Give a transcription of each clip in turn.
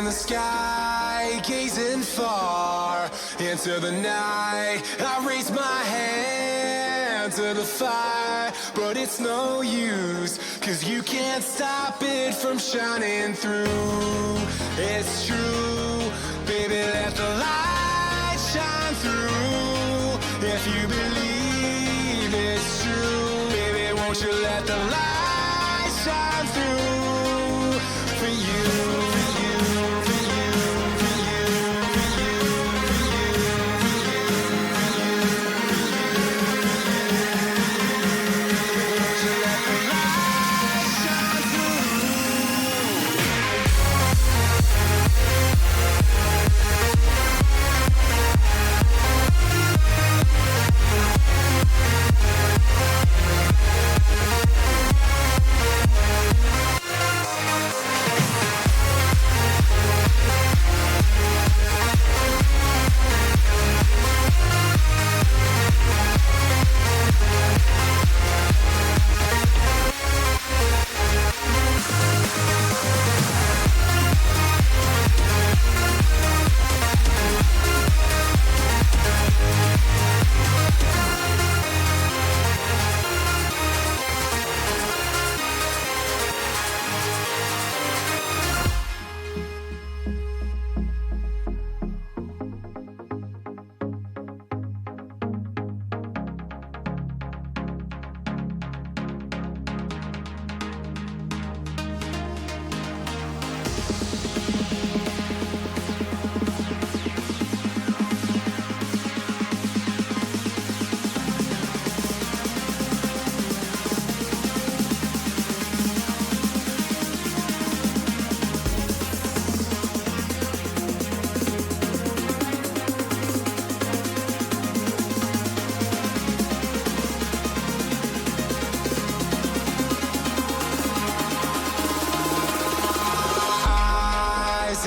the sky, gazing far into the night. I raise my hand to the fire, but it's no use, 'cause you can't stop it from shining through. It's true, baby, let the light shine through. If you believe it's true, baby, won't you let the light shine through for you, for you, for you, for you, for you, for you, for you, won't you let the light shine through?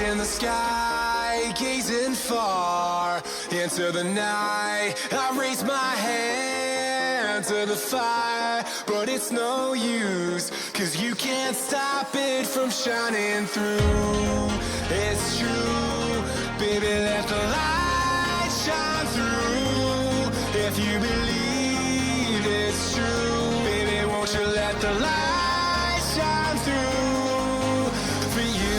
In the sky, gazing far into the night. I raise my hand to the fire, but it's no use, 'cause you can't stop it from shining through. It's true, baby, let the light shine through. If you believe it's true, baby, won't you let the light shine through for you.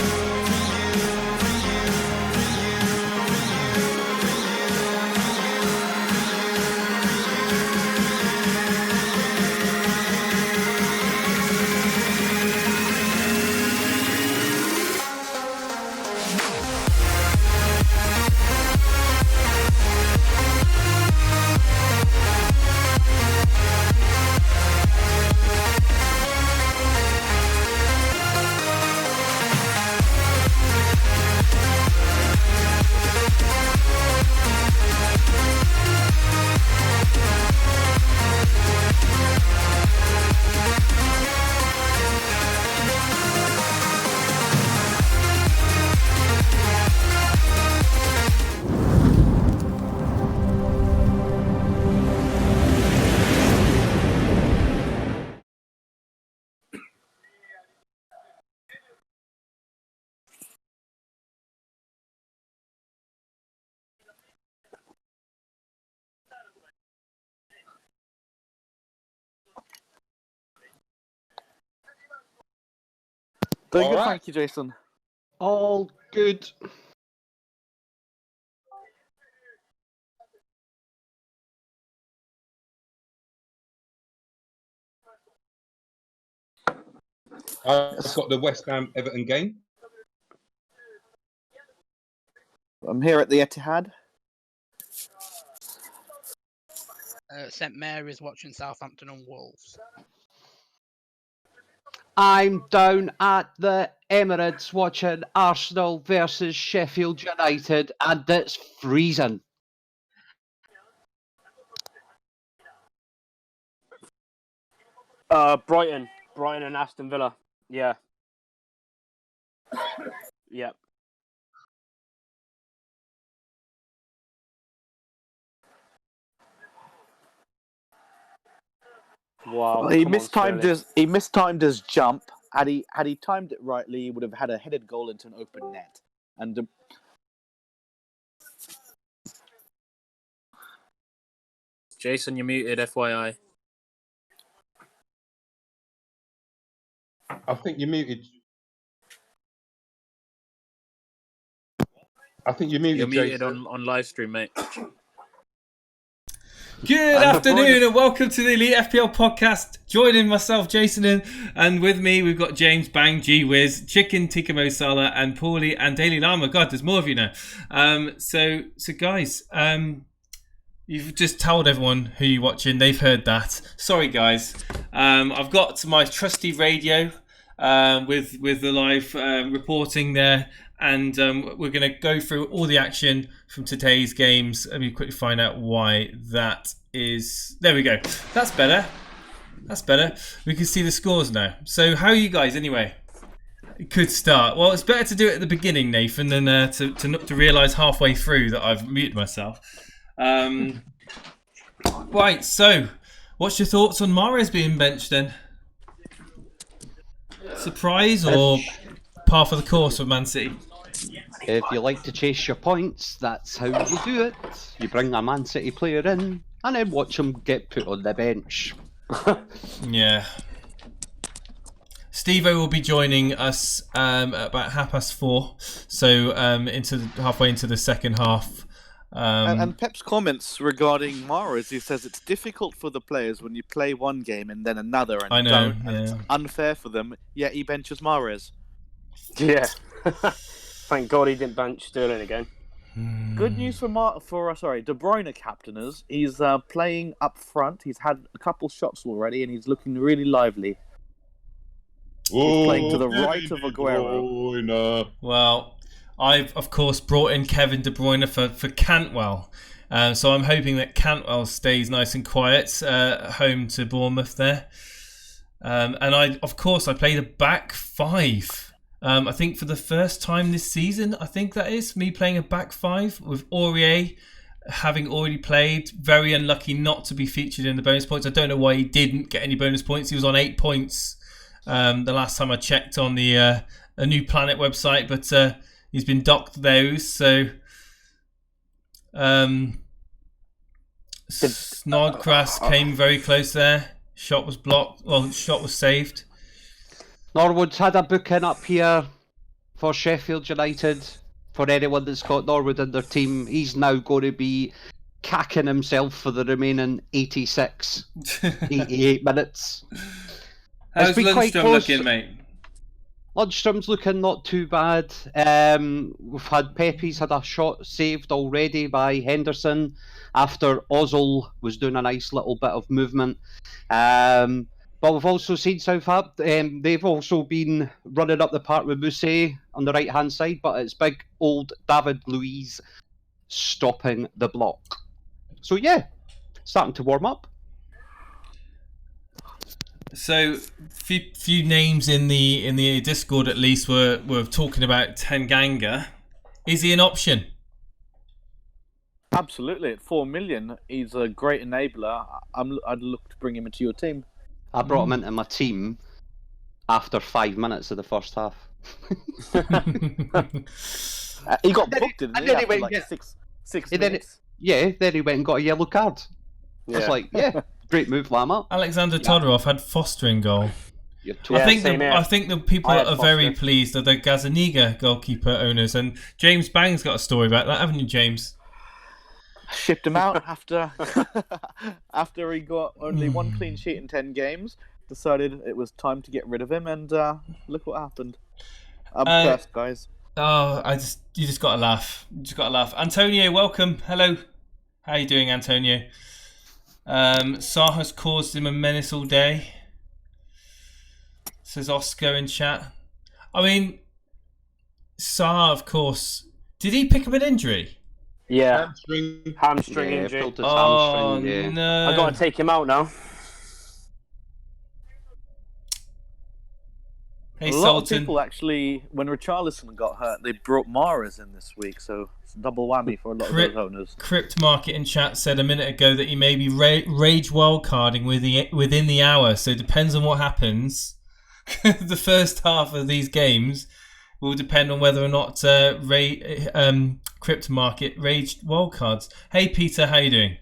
Very good, thank you, Jason. All good. I've got the West Ham Everton game. I'm here at the Etihad. St Mary's watching Southampton and Wolves. I'm down at the Emirates watching Arsenal versus Sheffield United, and it's freezing. Brighton and Aston Villa. Yeah. Yep. Wow. He mistimed his jump. Had he timed it rightly, he would have had a headed goal into an open net. and Jason, you're muted, FYI. I think you're muted. I think you're muted, You're muted Jason. on live stream, mate. Good afternoon and welcome to the Elite FPL podcast. Joining myself, Jason, and with me we've got James, Bang, G-Wiz, Chicken, Tikka Mo Salah, and Paulie and Daily Llama. God, there's more of you now. So guys, you've just told everyone who you're watching. They've heard that. Sorry, guys. I've got my trusty radio with the live reporting there. And we're going to go through all the action from today's games. Let me quickly find out why that is. There we go. That's better. That's better. We can see the scores now. So how are you guys anyway? Good start. Well, it's better to do it at the beginning, Nathan, than to realise halfway through that I've muted myself. Right, so what's your thoughts on Mahrez being benched then? Surprise or par for the course with Man City? If you like to chase your points, that's how you do it. You bring a Man City player in and then watch him get put on the bench. Yeah. Stevo will be joining us at about 4:30, so halfway into the second half. and Pep's comments regarding Mahrez, he says it's difficult for the players when you play one game and then another, and I know, don't, and it's unfair for them. Yet he benches Mahrez. Yeah. Thank God he didn't bench Sterling again. Good news for De Bruyne captainers. He's playing up front. He's had a couple shots already, and he's looking really lively. He's playing to the right of Aguero. Well, I've of course brought in Kevin De Bruyne for Cantwell, so I'm hoping that Cantwell stays nice and quiet at home to Bournemouth there. And I played a back five. I think for the first time this season, I think that is me playing a back five with Aurier having already played. Very unlucky not to be featured in the bonus points. I don't know why he didn't get any bonus points. He was on 8 points the last time I checked on the A New Planet website, but he's been docked those. So Snodgrass came very close there. Shot was blocked. Well, shot was saved. Norwood's had a booking up here for Sheffield United. For anyone that's got Norwood in their team, he's now going to be cacking himself for the remaining 88 minutes. How's Lundstrom looking, mate? Lundstrom's looking not too bad. We've had Pepe's had a shot saved already by Henderson after Ozil was doing a nice little bit of movement. But we've also seen Southampton, they've also been running up the park with Mousset on the right-hand side, but it's big old David Luiz stopping the block. So yeah, starting to warm up. So, few names in the Discord at least were talking about Tanganga. Is he an option? Absolutely, at 4 million, he's a great enabler. I'd look to bring him into your team. I brought him into my team after 5 minutes of the first half. He got booked, didn't he? After like six minutes. Then he went and got a yellow card. I was like, great move, Lama. Alexander Todorov had Foster in goal. I think the people that are very pleased are the Gazaniga goalkeeper owners, and James Bang's got a story about that, haven't you, James? Shipped him out after he got only one clean sheet in 10 games. Decided it was time to get rid of him, and look what happened. I'm impressed, guys. Oh, you just gotta laugh. Antonio, welcome. Hello. How you doing, Antonio? Sarr has caused him a menace all day, says Oscar in chat. I mean, Sarr, of course. Did he pick up an injury? Yeah. Hamstring injury. Hamstring, no. I gotta take him out now. Hey, a lot Sultan. of people actually, when Richarlison got hurt, they brought Mahrez in this week, so it's a double whammy for a lot of those owners. Crypt Market in chat said a minute ago that he may be rage wildcarding within the hour, so it depends on what happens. The first half of these games, will depend on whether or not Crypto Market raged wildcards. Hey Peter, how you doing?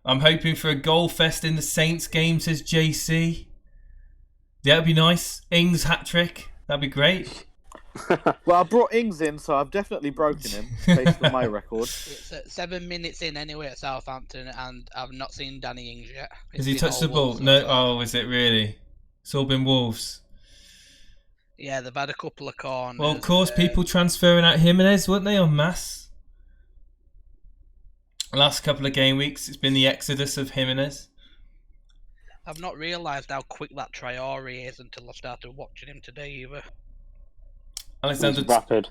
I'm hoping for a goal fest in the Saints game, says JC. That'd be nice. Ings hat-trick. That'd be great. Well, I brought Ings in, so I've definitely broken him, based on my record. It's 7 minutes in anyway at Southampton, and I've not seen Danny Ings yet. Has he touched the ball? No. Oh, is it really? It's all been Wolves. Yeah, they've had a couple of corners. Well, of course, people transferring out Jimenez, weren't they, en masse? Last couple of game weeks, it's been the exodus of Jimenez. I've not realised how quick that Traore is until I started watching him today either. Alexander rapid.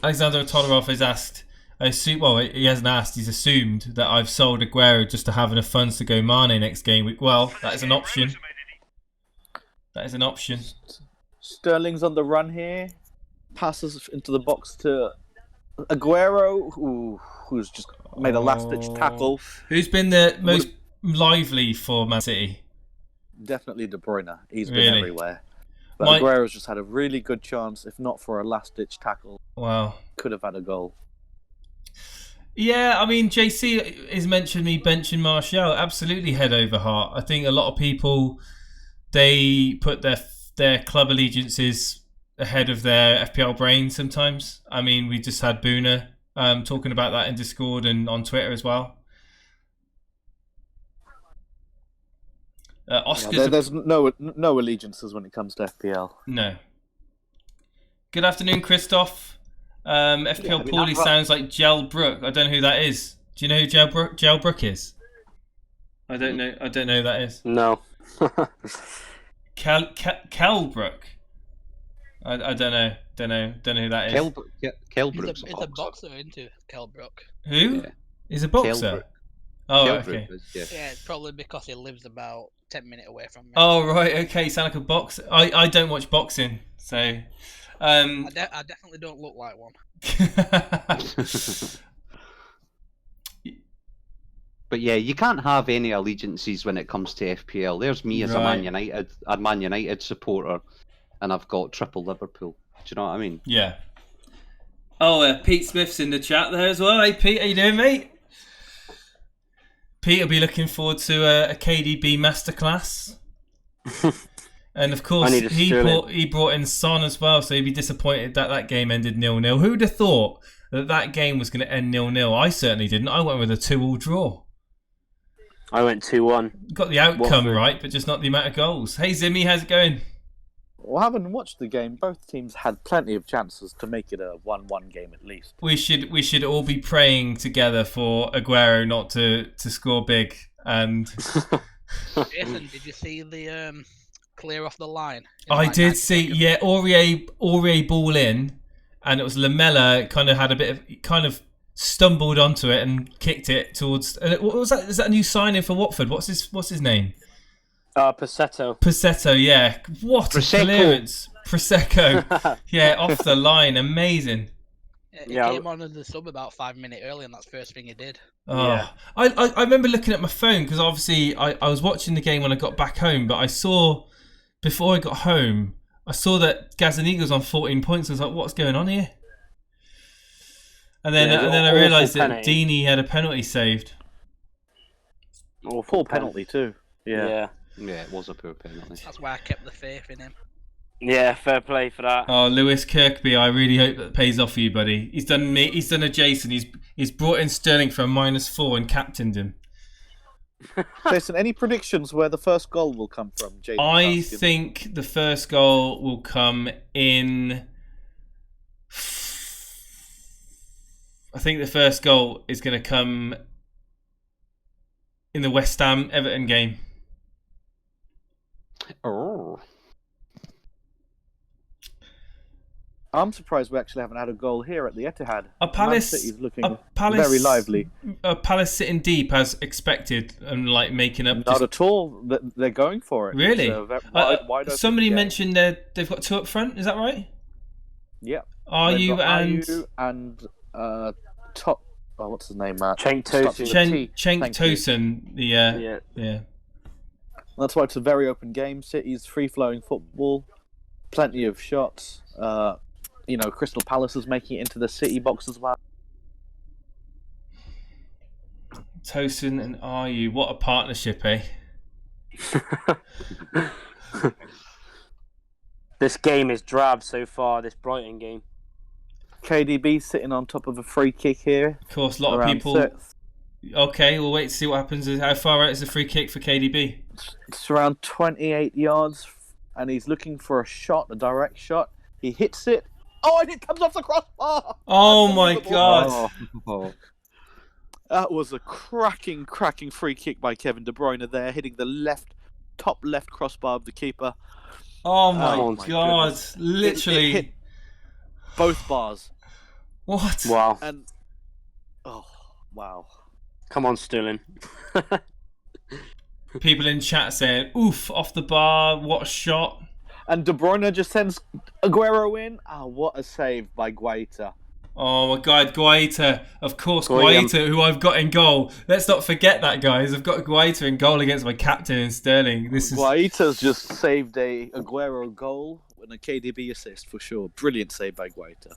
Todorov has asked, he hasn't asked, he's assumed that I've sold Aguero just to have enough funds to go Mane next game week. Well, that is an option. That is an option. Sterling's on the run here. Passes into the box to Aguero, who's just made a last-ditch tackle. Who's been the most lively for Man City? Definitely De Bruyne. He's been Really? everywhere. But Aguero's just had a really good chance, if not for a last-ditch tackle. Wow. Could have had a goal. Yeah, I mean, JC has mentioned me benching Martial. Absolutely head over heart. I think a lot of people, they put their club allegiances ahead of their FPL brain sometimes. I mean, we just had Boona talking about that in Discord and on Twitter as well. There's no allegiances when it comes to FPL. No. Good afternoon, Christoph. FPL Paulie sounds like Gel Brook. I don't know who that is. Do you know who Gel Brook is? I don't know who that is. No. Kelbrook. I don't know who that is. Kelbrook's He's a boxer, isn't he, Kelbrook? Who? Yeah. He's a boxer. Kelbrook. Oh, Kelbrook okay. Yeah, it's probably because he lives about 10 minutes away from me. Oh, right. Okay, you sound like a boxer. I don't watch boxing, so. I definitely don't look like one. But yeah, you can't have any allegiances when it comes to FPL. There's me as a Man United supporter, and I've got triple Liverpool. Do you know what I mean? Yeah. Oh, Pete Smith's in the chat there as well. Hey, Pete, how you doing, mate? Pete will be looking forward to a KDB masterclass. And of course, he brought in Son as well, so he'd be disappointed that game ended 0-0. Who'd have thought that game was going to end 0-0? I certainly didn't. I went with a 2-2 draw. I went 2-1. Got the outcome right, but just not the amount of goals. Hey, Zimmy, how's it going? Well, I haven't watched the game. Both teams had plenty of chances to make it a 1-1 game at least. We should all be praying together for Aguero not to score big. And Jason, did you see the clear off the line? I did see, yeah, Aurier ball in, and it was Lamella kind of stumbled onto it and kicked it towards. What was that? Is that a new signing for Watford? What's his name? Passetto, yeah. What a clearance. Prosecco. Yeah, off the line. Amazing. He came on as the sub about 5 minutes early, and that's the first thing he did. Oh, yeah. I remember looking at my phone because obviously I was watching the game when I got back home, but I saw, before I got home, I saw that Gazzaniga's on 14 points. I was like, what's going on here? And then I realised that Deeney had a penalty saved. Poor penalty too. Yeah. Yeah, it was a poor penalty. That's why I kept the faith in him. Yeah, fair play for that. Oh, Lewis Kirkby, I really hope that pays off for you, buddy. He's done a Jason. He's brought in Sterling for a -4 and captained him. Jason, any predictions where the first goal will come from? Jason, I think the first goal will come in. I think the first goal is going to come in the West Ham Everton game. Oh. I'm surprised we actually haven't had a goal here at the Etihad. Palace is looking very lively. Palace sitting deep as expected and like making up. Not at all. They're going for it. Really? Wide somebody mentioned they've got two up front. Is that right? Yeah. Ayew and top. Oh, what's his name? Cenk Tosun. Cenk Tosun. Yeah. That's why it's a very open game. City's free-flowing football. plenty of shots. Crystal Palace is making it into the City box as well. Tosin and Ayew, what a partnership, eh? This game is drab so far, this Brighton game. KDB sitting on top of a free kick here. Of course, a lot of people. Okay, we'll wait to see what happens. How far out is the free kick for KDB? It's around 28 yards, and he's looking for a shot, a direct shot. He hits it. Oh, and it comes off the crossbar! Oh my god! That was a cracking free kick by Kevin De Bruyne there, hitting the top left crossbar of the keeper. Oh my god! Goodness. Literally, it hit both bars. What? Wow. And wow. Come on, Sterling. People in chat saying, "Oof, off the bar, what a shot!" And De Bruyne just sends Aguero in. What a save by Guaita. Oh my god, Guaita. Of course, Guaita, who I've got in goal. Let's not forget that, guys. I've got Guaita in goal against my captain in Sterling. Guaita's just saved a Aguero goal and a KDB assist for sure. Brilliant save by Guaita.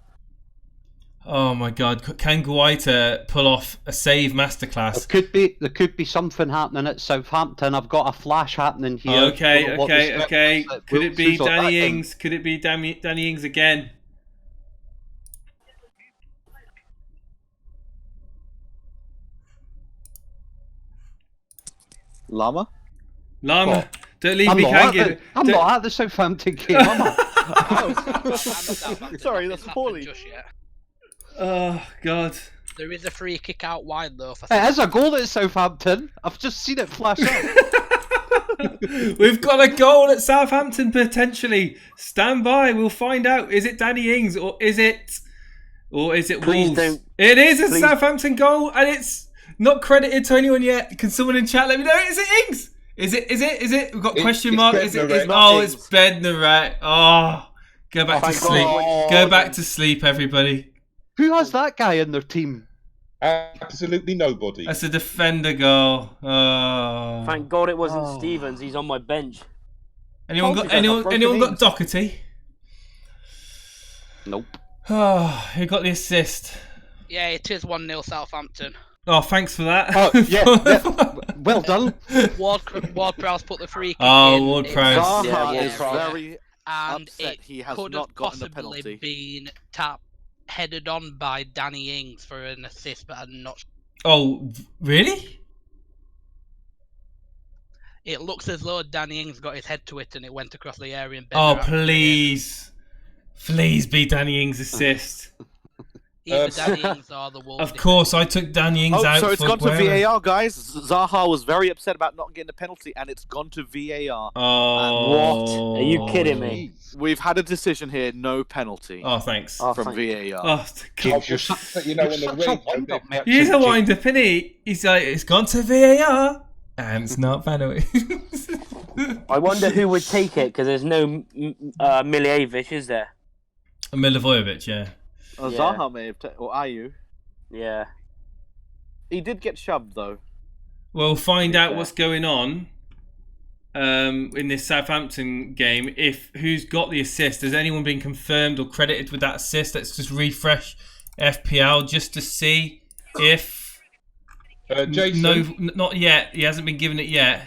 Oh my god, can Guaita pull off a save masterclass? There could be something happening at Southampton. I've got a flash happening here. Okay. Could it be Danny Ings? Could it be Danny Ings again? Llama? Don't leave me hanging. I'm not at the Southampton game, am I? Sorry, that's Paulie. Just yet. Oh god. There is a free kick out wide though. It is a goal at Southampton. I've just seen it flash up. We've got a goal at Southampton potentially. Stand by. We'll find out. Is it Danny Ings or is it Wolves? It is a Southampton goal and it's not credited to anyone yet. Can someone in chat let me know? Is it Ings? Is it? We've got question mark. It's Bednarek. Oh, go back to sleep. Go back to sleep, everybody. Who has that guy in their team? Absolutely nobody. That's a defender goal. Oh. Thank God it wasn't Stevens. He's on my bench. Anyone got Doherty? Nope. Oh, who got the assist? Yeah, it is 1-0 Southampton. Oh, thanks for that. Oh, yeah. Well done. Ward-Prowse put the free kick in. Oh, Ward-Prowse. Zaha is very and upset he has could not have gotten a possibly penalty. been headed on by Danny Ings for an assist, but I'm not. Oh, really? It looks as though Danny Ings got his head to it and it went across the area. And Oh, please be Danny Ings' assist. Either Danny Ings or the Wolves. Of course, I took Danny Ings out. So it's gone to Aguero. VAR, guys. Zaha was very upset about not getting a penalty, and it's gone to VAR. Oh, what? Are you kidding me? We've had a decision here, no penalty. Oh, thanks. From VAR. Oh, You're such a wind-up, he's a wind-up, isn't he? He's like, it's gone to VAR, and it's not penalty. I wonder who would take it, because there's no Miljevic, is there? Milivojevic, yeah. Zaha may have or Ayew. Yeah. He did get shoved, though. We'll find out what's going on in this Southampton game. If who's got the assist? Has anyone been confirmed or credited with that assist? Let's just refresh FPL just to see if. Jason, no, not yet. He hasn't been given it yet.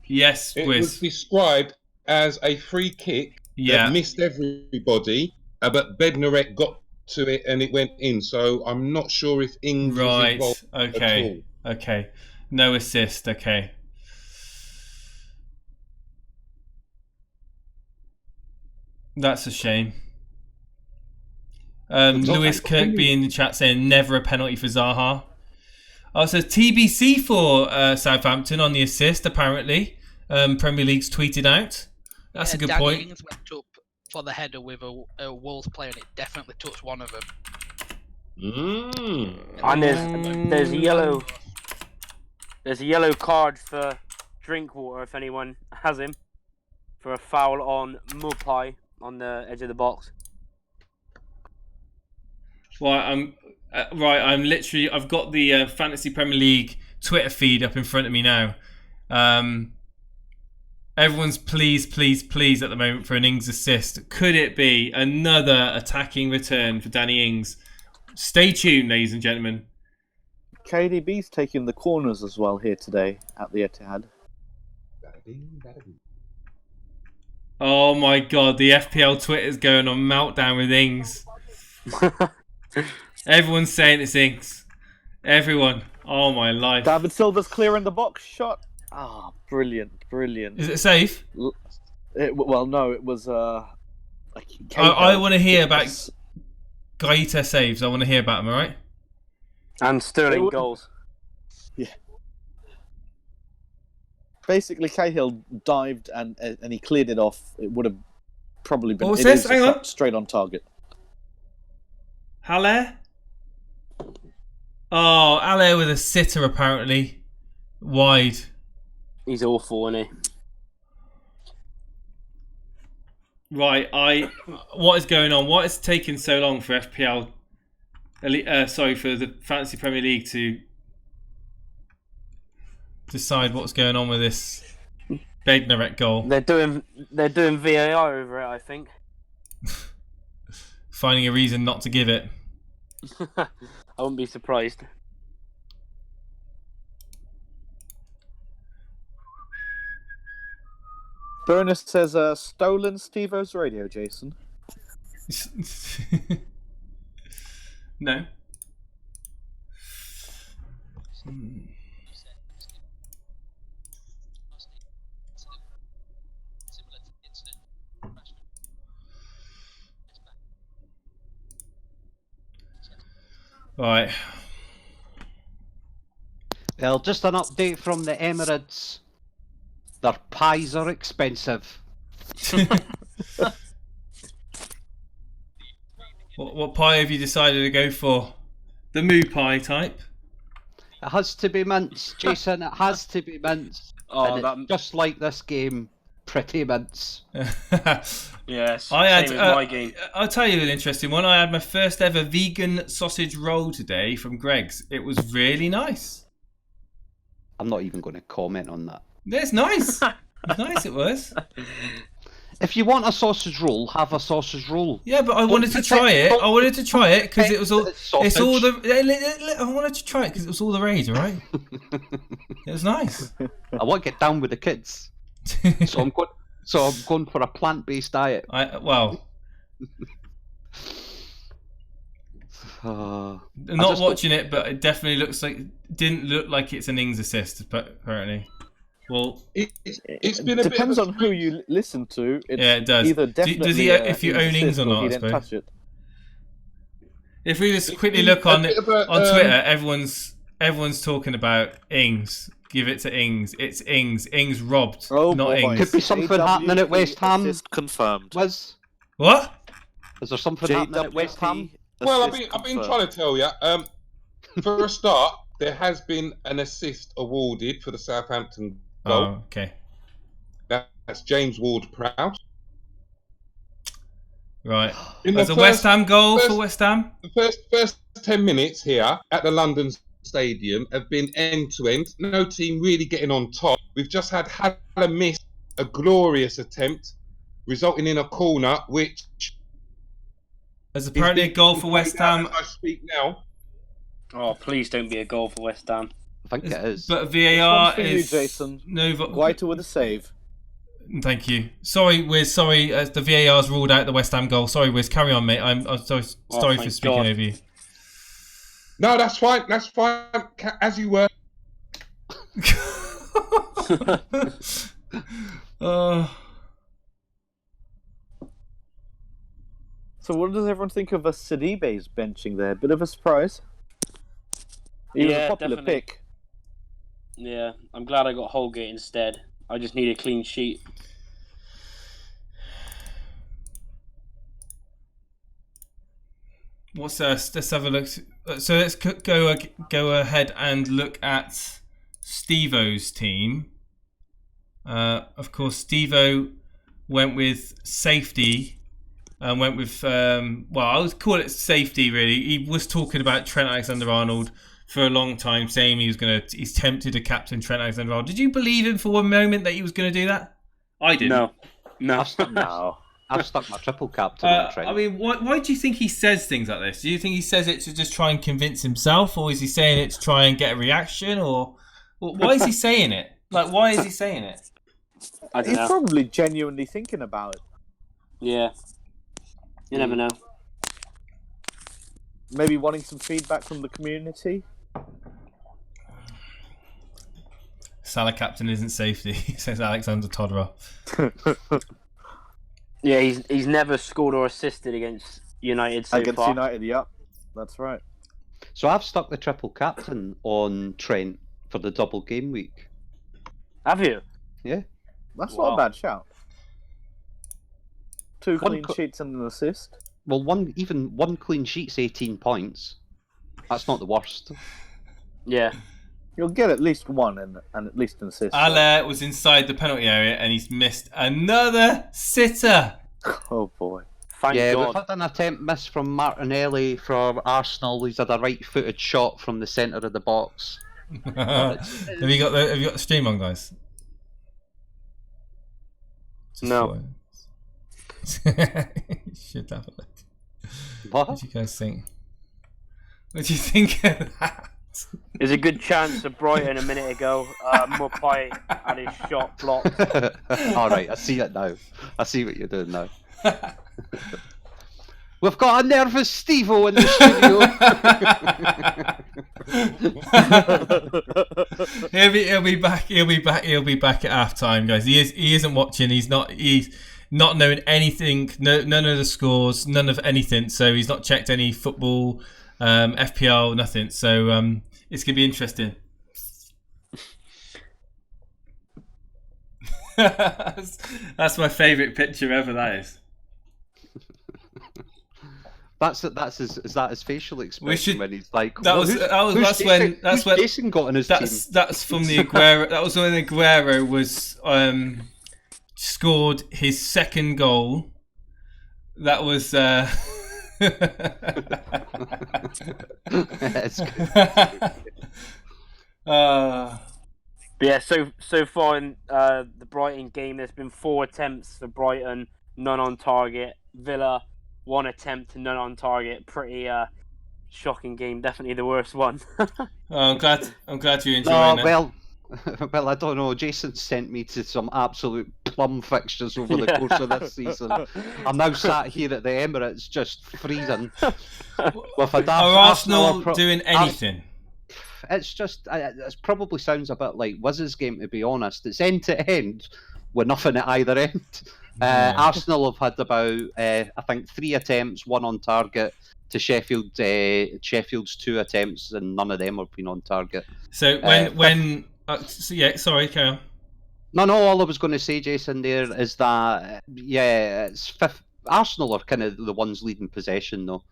Yes, it Wiz. was described as a free kick that missed everybody, but Bednarek got to it and it went in. So I'm not sure if Ings was involved at all. Okay. No assist. Okay. That's a shame. Lewis Kirkby in the chat saying never a penalty for Zaha. Oh, so TBC for Southampton on the assist, apparently. Premier League's tweeted out. That's a good Danny point. Ings went up for the header with a Wolves player and it definitely touched one of them. And there's a yellow card for Drinkwater if anyone has him for a foul on Mupai on the edge of the box. Well, I'm literally. I've got the Fantasy Premier League Twitter feed up in front of me now, and Everyone's please at the moment for an Ings assist. Could it be another attacking return for Danny Ings? Stay tuned, ladies and gentlemen. KDB's taking the corners as well here today at the Etihad. Oh my god, the FPL Twitter's going on meltdown with Ings. Everyone's saying it's Ings. Everyone. Oh my life. David Silva's clearing the box shot. Ah, brilliant. Is it safe? Well, no, it was... I want to hear about Gaeta saves. I want to hear about them, alright? And Sterling goals. Yeah. Basically, Cahill dived and he cleared it off. It would have probably been... What was this? Hang on. Straight on target. Haller? Oh, Haller with a sitter, apparently. Wide. He's awful, isn't he? Right, what is going on? What is taking so long for FPL? For the Fantasy Premier League to decide what's going on with this Bednarek goal? They're doing VAR over it, I think. Finding a reason not to give it. I wouldn't be surprised. Burness says, stolen Stevo's radio, Jason. No. Right. Well, just an update from the Emirates. Their pies are expensive. What pie have you decided to go for? The moo pie type? It has to be mince, Jason. It has to be mince. And just like this game, pretty mince. Yes, same as my game. I'll tell you an interesting one. I had my first ever vegan sausage roll today from Greg's. It was really nice. I'm not even going to comment on that. It's nice. It's nice, it was. If you want a sausage roll, have a sausage roll. Yeah, but I wanted to try it. I wanted to try it because it was all. It's all the. I wanted to try it because it was all the rage, right? It was nice. I want to get down with the kids, so I'm going for a plant-based diet. Well. Not watching it, but it definitely didn't look like it's an Ings assist, but apparently. Well, it's been a depends bit on who you listen to. Yeah, it does. Either definitely does he, if you own Ings or not? I suppose. Touch it. If we just quickly look on Twitter, everyone's talking about Ings. Give it to Ings. It's Ings. Ings robbed, not Ings. Could be something happening at West Ham. Confirmed. What? Is there something happening at West Ham? Well, I've been trying to tell you. For a start, there has been an assist awarded for the Southampton goal. Oh, okay. That's James Ward-Prowse. Right. There's a West Ham goal for West Ham. The first 10 minutes here at the London Stadium have been end-to-end. No team really getting on top. We've just had Haller miss a glorious attempt, resulting in a corner, which... There's apparently a goal for West Ham. I speak now. Oh, please don't be a goal for West Ham. I think it is. But VAR is... Jason. No, Guaita with a save. Thank you. Sorry, Wiz. Sorry, the VAR's ruled out the West Ham goal. Sorry, Wiz. Carry on, mate. I'm sorry for speaking over you. No, that's fine. That's fine. As you were. So what does everyone think of a Sidibe's benching there? Bit of a surprise. He was a popular pick. Yeah, I'm glad I got Holgate instead. I just need a clean sheet. Let's have a look. So let's go ahead and look at Stevo's team. Of course, Stevo went with safety. Went with I would call it safety really. He was talking about Trent Alexander-Arnold for a long time, saying he's tempted to captain Trent Alexander-Arnold. Did you believe him for one moment that he was going to do that? I didn't. No. I've stuck my triple captain on Trent. I mean, why do you think he says things like this? Do you think he says it to just try and convince himself, or is he saying it to try and get a reaction, or why is he saying it? Like, why is he saying it? I don't He's know. probably genuinely thinking about it. Yeah. You never know. Maybe wanting some feedback from the community. Salah captain isn't safety, says Alexander Todra. Yeah, he's never scored or assisted against United so Against far. United, yep. That's right. So I've stuck the triple captain on Trent for the double game week. Have you? Yeah. That's Wow. not a bad shout. 2 One clean sheets and an assist. Well, one clean sheet's 18 points. That's not the worst. Yeah. You'll get at least one and at least an assist. Ale was inside the penalty area and he's missed another sitter. Oh boy. Thank We've God. had an attempt miss from Martinelli from Arsenal. He's had a right-footed shot from the centre of the box. Have you got the stream on, guys? No. You should have a look. What? What do you guys think? What do you think of that? There's a good chance of Brighton a minute ago. Mupai had his shot blocked. All right, I see it now. I see what you're doing now. We've got a nervous Stevo in the studio. He'll be back. He'll be back at half time, guys. He isn't watching. He's not knowing anything. None of the scores. None of anything. So he's not checked any football, FPL, nothing. So it's gonna be interesting. That's my favourite picture ever. That is. That's his facial expression when he's like. That's when Jason got on his team. That's from the Aguero. That was when Aguero was scored his second goal. That was. It's good. But yeah, so far in the Brighton game, there's been 4 attempts for Brighton, none on target. Villa, 1 attempt, none on target. Pretty shocking game. Definitely the worst one. I'm glad you're enjoying it. Well, I don't know. Jason sent me to some absolute plum fixtures over the course of this season. I'm now sat here at the Emirates just freezing. With a Are Arsenal doing anything? It's just, it probably sounds a bit like Wiz's game, to be honest. It's end to end with nothing at either end. Arsenal have had about, I think, 3 attempts, 1 on target to Sheffield. Sheffield's 2 attempts, and none of them have been on target. So sorry, carry on. No, all I was going to say, Jason, there is that, it's Arsenal are kind of the ones leading possession, though,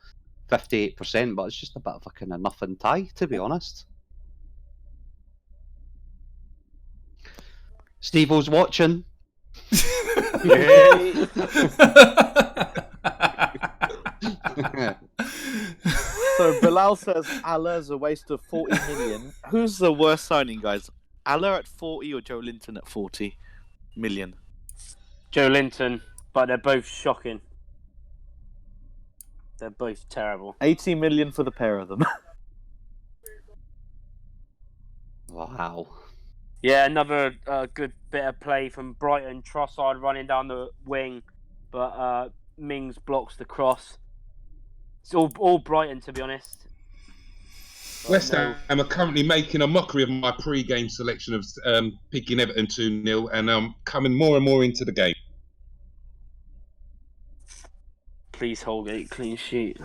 58%, but it's just a bit of a kind of nothing tie, to be honest. Stevo's watching. So Bilal says Allah's a waste of 40 million. Who's the worst signing, guys? Allah at 40 or Joe Linton at 40 million? Joe Linton, but they're both shocking. They're both terrible. 80 million for the pair of them. Wow. Yeah, another good bit of play from Brighton. Trossard running down the wing, but Mings blocks the cross. It's all Brighton, to be honest. West Ham are currently making a mockery of my pre-game selection of picking Everton 2-0, and I'm coming more and more into the game. Please, Holgate, clean sheet.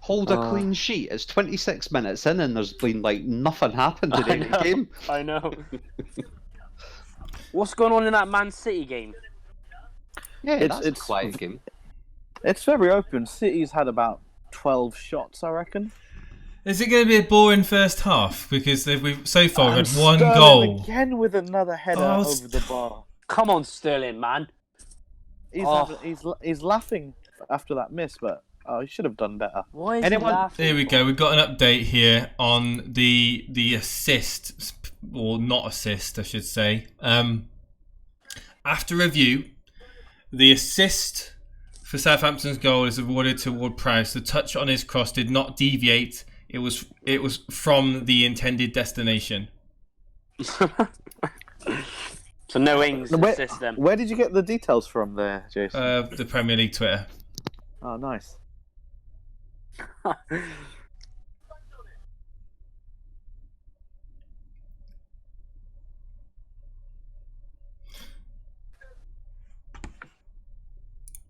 Hold a clean sheet. It's 26 minutes in, and there's been like nothing happened in any game. I know. What's going on in that Man City game? Yeah, it's a quiet game. It's very open. City's had about 12 shots, I reckon. Is it going to be a boring first half? Because we've so far had 1 Sterling goal. Again with another header over the bar. Come on, Sterling, man. He's laughing after that miss, but he should have done better. Why is he laughing? Here we go. We've got an update here on the assist or not assist, I should say. After review, the assist for Southampton's goal is awarded to Ward-Prowse. The touch on his cross did not deviate. It was from the intended destination. So no Ings assist then. Where did you get the details from there, Jason? The Premier League Twitter. Oh, nice.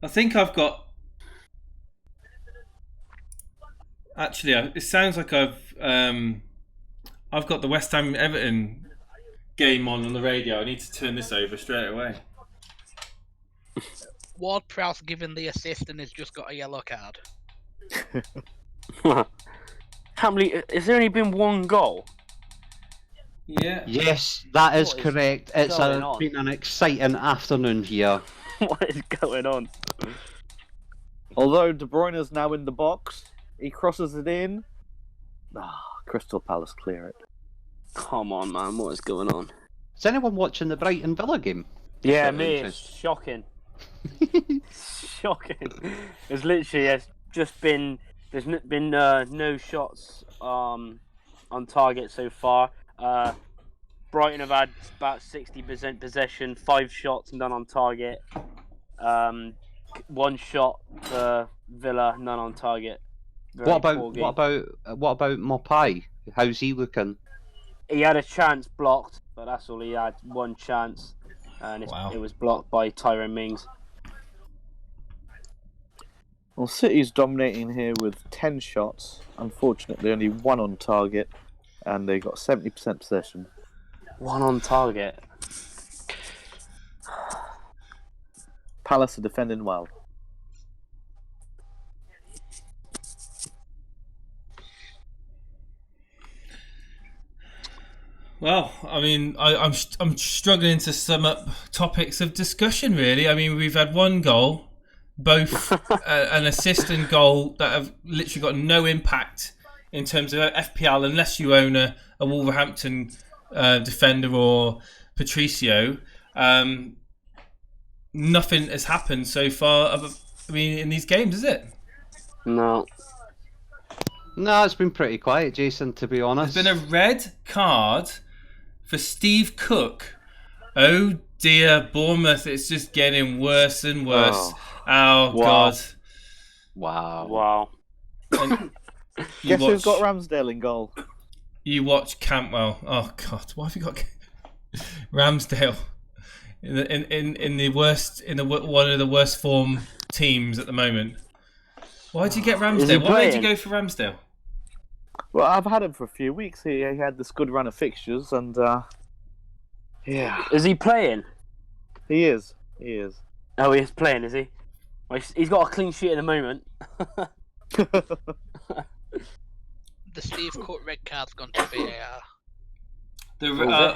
I think I've got. Actually, it sounds like I've got the West Ham Everton game on the radio. I need to turn this over straight away. Ward-Prowse given the assist and has just got a yellow card. How many? Has there only been one goal? Yeah. Yes, that is What is correct. It's going on? been an exciting afternoon here. What is going on? Although De Bruyne is now in the box, he crosses it in. Crystal Palace clear it. Come on, man. What is going on? Is anyone watching the Brighton Villa game? Yeah, That's me. It's interesting. shocking. Shocking. It's literally just been. There's been no shots on target so far. Brighton have had about 60% possession, 5 shots, none on target. 1 shot for Villa, none on target. What about Mopai? How's he looking? He had a chance blocked, but that's all he had. 1 chance, and it was blocked by Tyrone Mings. Well, City's dominating here with 10 shots. Unfortunately, only 1 on target, and they got 70% possession. 1 on target. Palace are defending well. Well, I mean, I'm struggling to sum up topics of discussion, really. I mean, we've had 1 goal, both an assist and goal that have literally got no impact in terms of FPL unless you own a Wolverhampton defender or Patricio. Nothing has happened so far, I mean, in these games, is it? No. No, it's been pretty quiet, Jason, to be honest. There's been a red card for Steve Cook. Oh dear, Bournemouth, it's just getting worse and worse. Oh God. Wow. And Guess who's got Ramsdale in goal? You watch Campbell. Oh God, why have you got Ramsdale in the worst, one of the worst form teams at the moment? Why did you get Ramsdale? Why did you go for Ramsdale? Well, I've had him for a few weeks. He had this good run of fixtures, and yeah. Is he playing? He is. Oh, he is playing, is he? Well, he's got a clean sheet at the moment. The Steve Cook red card's gone to VAR.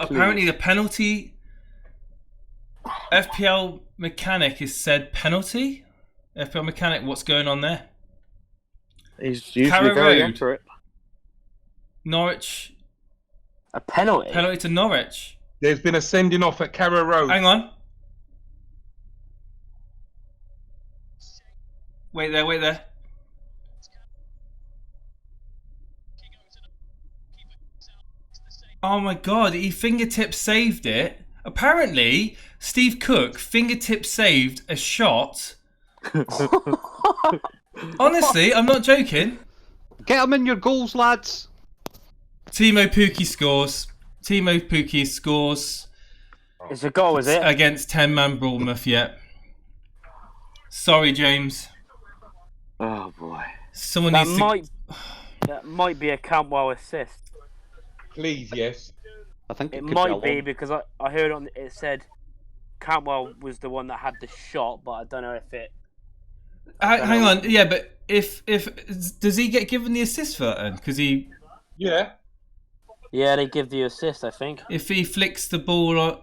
Apparently the penalty FPL mechanic has said penalty. FPL mechanic, what's going on there? He's usually Carrow very Road. accurate. Norwich. A penalty? Penalty to Norwich. There's been a sending off at Carrow Road. Hang on. Wait there. Oh my God, he fingertip saved it. Apparently, Steve Cook fingertip saved a shot. Honestly, I'm not joking. Get him in your goals, lads. Timo Pukki scores. It's a goal, is it? Against 10-man Bournemouth, yeah. Sorry, James. Oh boy. Someone That needs might be a Campbell assist. Please, yes. I think It could might be long. because I heard it said Campbell was the one that had the shot, but I don't know if it. Hang on, yeah, but if does he get given the assist for that then? Because Yeah. Yeah, they give the assist, I think. if he flicks the ball on.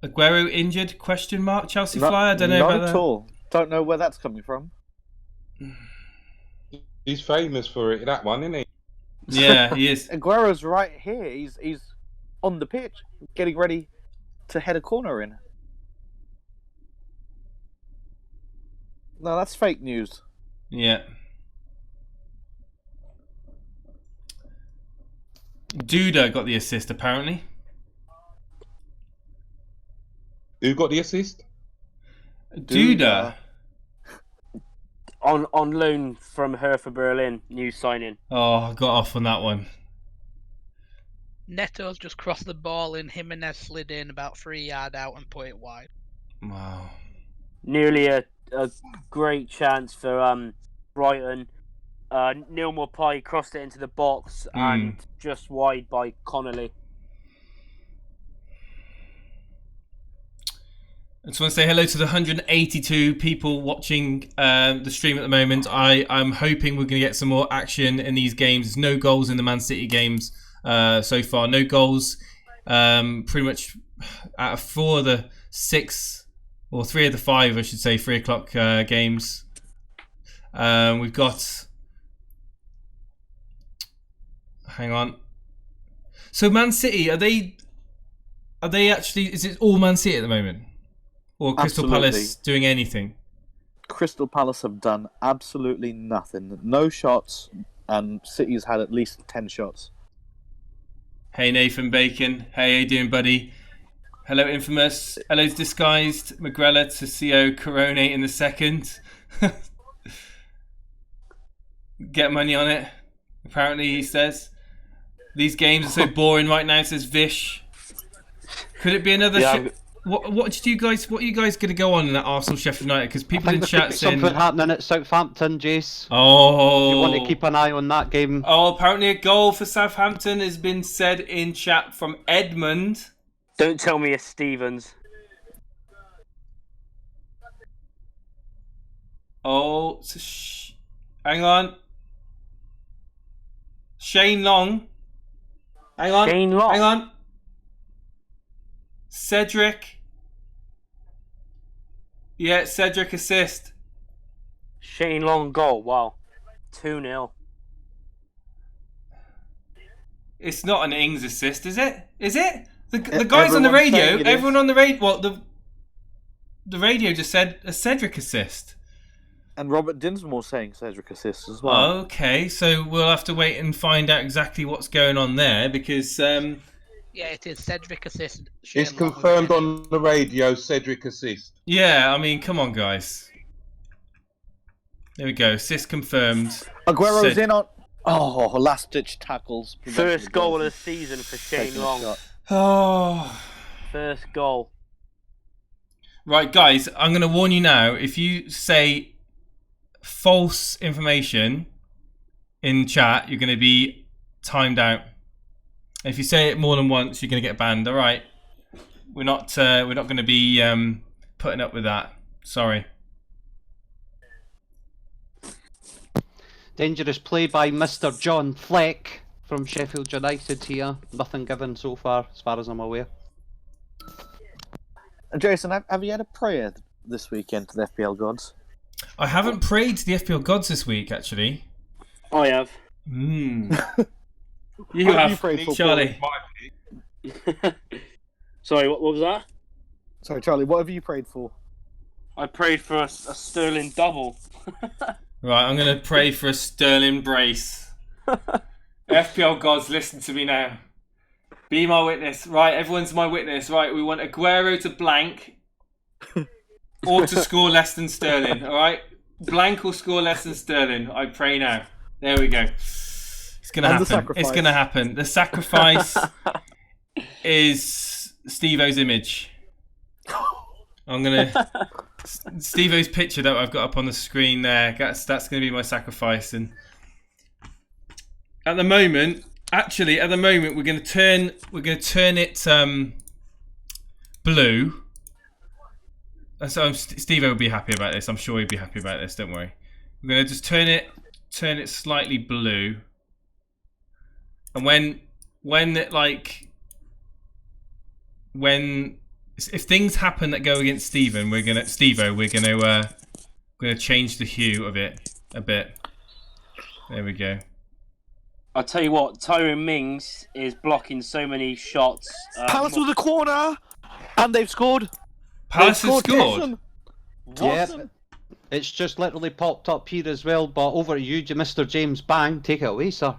Aguero injured? Question mark. Chelsea flyer. I don't know not about at that. all. Don't know where that's coming from. He's famous for it, that one, isn't he? Yeah, he is. Aguero's right here. He's on the pitch, getting ready to head a corner in. No, that's fake news. Yeah. Duda got the assist, apparently. Who got the assist? Duda. On loan from Hertha Berlin, new signing. Oh, I got off on that one. Neto's just crossed the ball and Jimenez slid in about 3 yards out and put it wide. Wow. Nearly a great chance for Brighton. Neil Maupay crossed it into the box and just wide by Connolly. I just want to say hello to the 182 people watching the stream at the moment. I'm hoping we're going to get some more action in these games. There's no goals in the Man City games so far. No goals. Pretty much out of 4 of the 6, or 3 of the 5, I should say, 3 o'clock games. We've got... Hang on. So Man City, are they actually... Is it all Man City at the moment? Or Crystal Palace doing anything? Crystal Palace have done absolutely nothing. No shots, and City's had at least 10 shots. Hey Nathan Bacon. Hey, how you doing, buddy? Hello Infamous. Hello's Disguised. Magrella to CO Coronate in the second. Get money on it. Apparently he says. These games are so boring right now, says Vish. Could it be another... What are you guys going to go on in that Arsenal Sheffield United? Because people in chat saying something happening at Southampton, Jace. Oh, you want to keep an eye on that game. Oh, apparently a goal for Southampton has been said in chat from Edmund. Don't tell me it's Stevens. Oh, hang on. Shane Long. Hang on. Shane Long. Hang on. Cedric. Yeah, Cedric assist. Shane Long goal. Wow. 2-0. It's not an Ings assist, is it? Is it? The guys on the radio, everyone on the radio, well, the radio just said a Cedric assist. And Robert Dinsmore saying Cedric assist as well. Okay, so we'll have to wait and find out exactly what's going on there because... Yeah, it is Cedric assist. It's confirmed on the radio, Cedric assist. Yeah, I mean, come on, guys. There we go. Assist confirmed. Aguero's in on... Oh, last-ditch tackles. First goal of the season for Shane Long. Oh. First goal. Right, guys, I'm going to warn you now. If you say false information in chat, you're going to be timed out. If you say it more than once, you're going to get banned. All right, we're not going to be putting up with that. Sorry. Dangerous play by Mr. John Fleck from Sheffield United here. Nothing given so far, as far as I'm aware. Jason, have you had a prayer this weekend to the FPL gods? I haven't prayed to the FPL gods this week, actually. I have. You have, Charlie. Sorry, what was that? Sorry, Charlie, what have you prayed for? I prayed for a Sterling double. Right, I'm going to pray for a Sterling brace. FPL gods, listen to me now. Be my witness. Right, everyone's my witness. Right, we want Aguero to blank or to score less than Sterling. All right? Blank or score less than Sterling. I pray now. There we go. It's going to happen. It's going to happen. The sacrifice is Stevo's image. I'm going to... Stevo's picture that I've got up on the screen there. That's going to be my sacrifice. And at the moment, we're going to turn it blue. So Stevo will be happy about this. I'm sure he'll be happy about this. Don't worry. We're going to just turn it slightly blue. And if things happen that go against Stevo, we're gonna change the hue of it a bit. There we go. I'll tell you what, Tyrone Mings is blocking so many shots. Palace with a corner, and they've scored. Palace They've has scored. Dawson. Yeah, Dawson. it's just literally popped up here as well. But over to you, Mr. James Bang. Take it away, sir.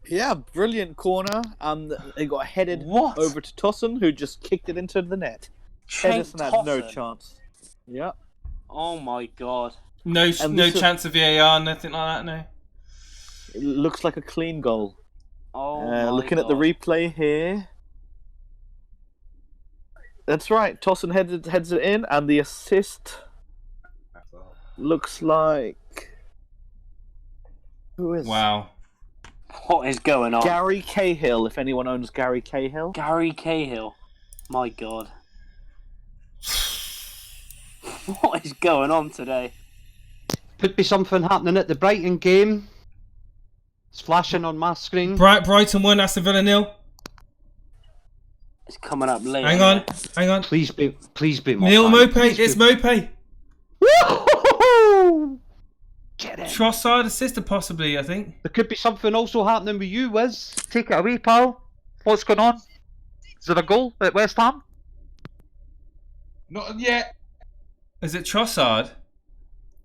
Yeah, brilliant corner, and they got headed What? over to Tosson, who just kicked it into the net. Cenk Edison had no Tosun. chance. Yeah. Oh my god. No And no this is- chance of VAR, nothing like that, no. It looks like a clean goal. Oh my Looking god. at the replay here. That's right. Tosson heads it in, and the assist looks like. Who is? Wow. What is going on? Gary Cahill. If anyone owns Gary Cahill. Gary Cahill. My god. What is going on today? Could be something happening at the Brighton game. It's flashing on my screen. Brighton 1, Aston Villa 0. It's coming up late. Hang on, hang on. Please be Neil Mopai. Mope, it's Mope. Woo-hoo-hoo-hoo! Get it. Trossard assisted possibly, I think. There could be something also happening with you, Wiz. Take it away, pal. What's going on? Is there a goal at West Ham? Not yet. Is it Trossard?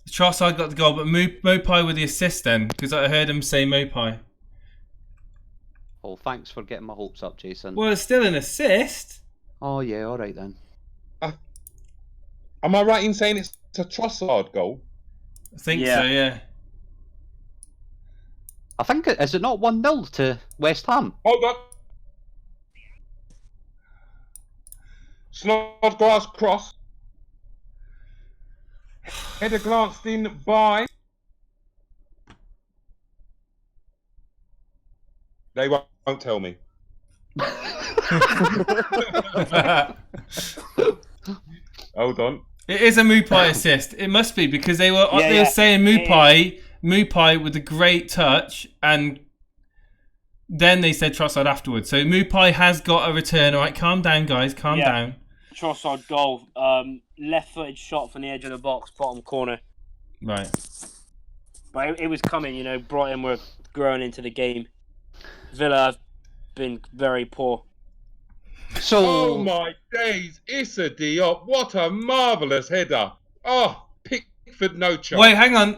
Trossard got the goal, but Mopai with the assist then, because I heard him say Mopai. Oh, thanks for getting my hopes up, Jason. Well, it's still an assist. Oh, yeah, alright then. Am I right in saying it's a Trossard goal? I think Yeah. so, yeah. I think, is it not 1-0 to West Ham? Hold on. Snodgrass cross. Header glanced in by. They won't tell me. Hold on. It is a Mopai assist. It must be because they were Yeah. saying Mopai with a great touch, and then they said Trossard afterwards. So Mopai has got a return. All right, calm down, guys. Calm Yeah. down. Trossard goal. Left-footed shot from the edge of the box, bottom corner. Right. But it was coming, you know. Brighton were growing into the game. Villa have been very poor. So, Oh my days, Issa Diop, what a marvellous header. Oh, Pickford no chance. Wait, hang on.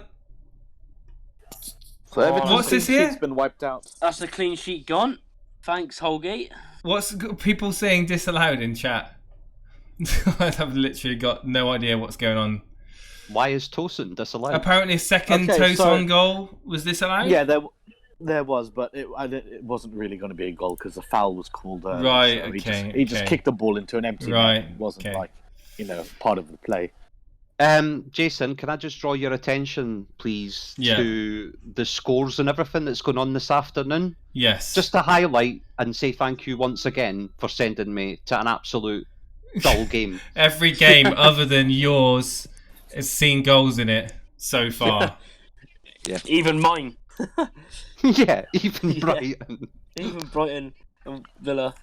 So Everton's What's this clean here? sheet's been wiped out. That's the clean sheet gone. Thanks, Holgate. What's people saying disallowed in chat? I've literally got no idea what's going on. why is Tosin disallowed? Apparently, a second Okay, so- Tosun goal was disallowed. Yeah, there was, but it wasn't really going to be a goal because the foul was called early. Right, so okay, He just okay. kicked the ball into an empty Right, net. It wasn't okay. like, part of the play. Jason, can I just draw your attention, please, Yeah. to the scores and everything that's going on this afternoon? Yes. Just to highlight and say thank you once again for sending me to an absolute dull game. Every game other than yours has seen goals in it so far. Even mine. Yeah, even Yeah. Brighton. Even Brighton and Villa.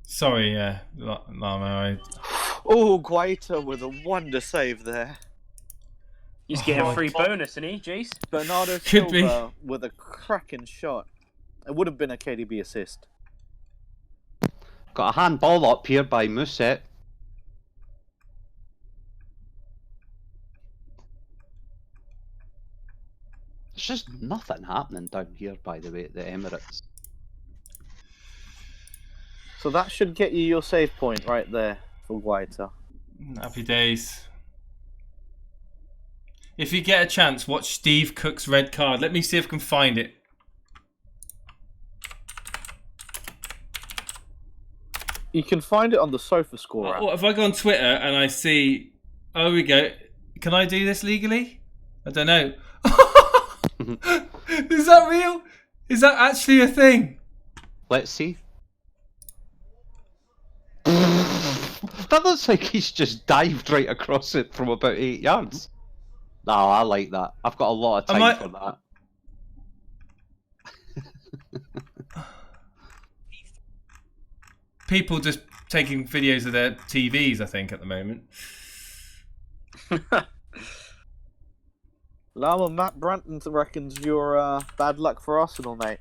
Sorry, Lama. Oh, Guaita with a wonder save there. He's getting Oh, a free bonus, isn't he, Jace? Bernardo Could be. Silva with a cracking shot. It would have been a KDB assist. Got a handball up here by Muset. There's just nothing happening down here, by the way, at the Emirates. So that should get you your save point right there for Guaita. Happy days. If you get a chance, watch Steve Cook's red card. Let me see if I can find it. You can find it on the Sofa Score app. What if I go on Twitter and I see... Oh, we go. Can I do this legally? I don't know. Is that real? Is that actually a thing? Let's see. That looks like he's just dived right across it from about 8 yards. No, I like that. I've got a lot of time for that. People just taking videos of their TVs, I think, at the moment. Lama, Matt Branton reckons you're bad luck for Arsenal, mate.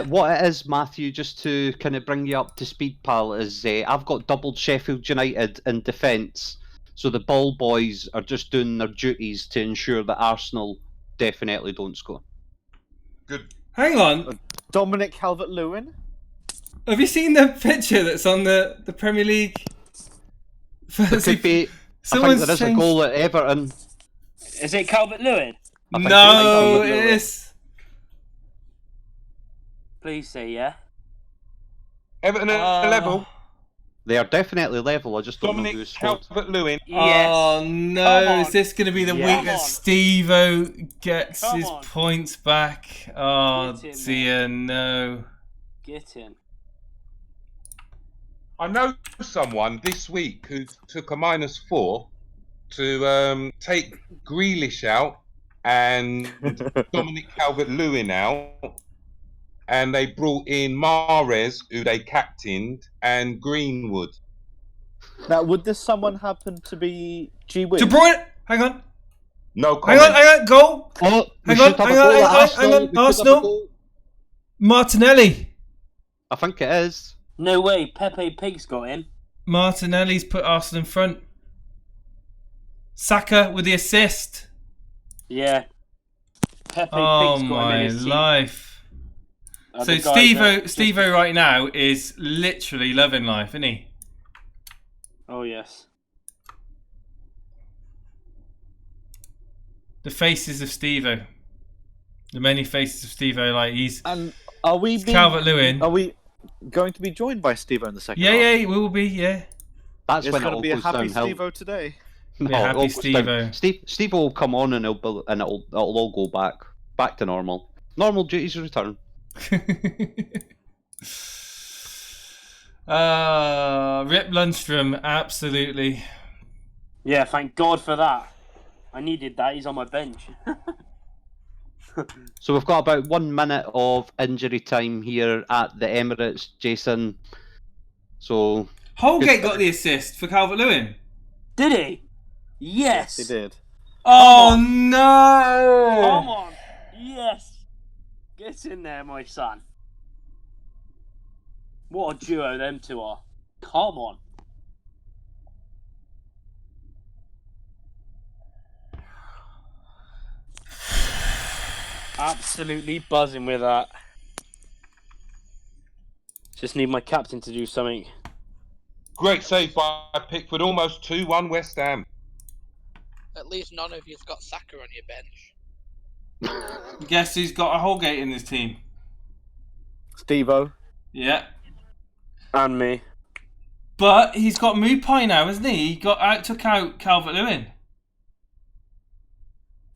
What it is, Matthew, just to kind of bring you up to speed, pal, is I've got doubled Sheffield United in defence. So the ball boys are just doing their duties to ensure that Arsenal definitely don't score. Good. Hang on. Dominic Calvert-Lewin? Have you seen the picture that's on the Premier League? There could be. I think Someone's there is a changed... goal at Everton. Is it Calvert-Lewin? No, it is. Please say yeah. Everton are level. They are definitely level. I just don't know Dominic who's scored. Calvert-Lewin. Yes. Oh no! Is this going to be the Yeah. week that Stevo gets Come his on. points back? Oh Get in, dear, no. Get in. I know someone this week who took a -4 to take Grealish out and Dominic Calvert-Lewin out, and they brought in Mahrez, who they captained, and Greenwood. Now, would this someone happen to be G Wiz? De Bruyne, hang on, No comment. hang on, goal. Oh, we Hang should on, have a goal at hang on, We could have a Arsenal. goal. Martinelli. I think it is. No way, Pepe Pig's got in. Martinelli's put Arsenal in front. Saka with the assist. Yeah. Pepe Oh Pig's got him my in his team. life. So The guy that Stevo right now is literally loving life, isn't he? Oh yes. The faces of Stevo. The many faces of Stevo, like he's And are we being, Calvert-Lewin. Are we going to be joined by Stevo in the second Yeah, half? yeah, he will be, yeah. That's It's when it going to all be a goes happy downhill. Stevo today. No, Yeah, it happy all goes down. Stevo. Steve will come on and it'll all go back to normal. Normal duties return. Rip Lundstrom, absolutely. Yeah, thank God for that. I needed that. He's on my bench. So we've got about 1 minute of injury time here at the Emirates, Jason. So Holgate got the assist for Calvert-Lewin. Did he? Yes. He did. Oh Come no! on. Yes. Get in there, my son. What a duo them two are. Come on. Absolutely buzzing with that. Just need my captain to do something. Great save by Pickford, almost 2-1 West Ham. At least none of you's got Saka on your bench. Guess who's got a Holgate in his team? Stevo. Yeah. And me. But he's got Mupai now, hasn't he? He took out Calvert-Lewin.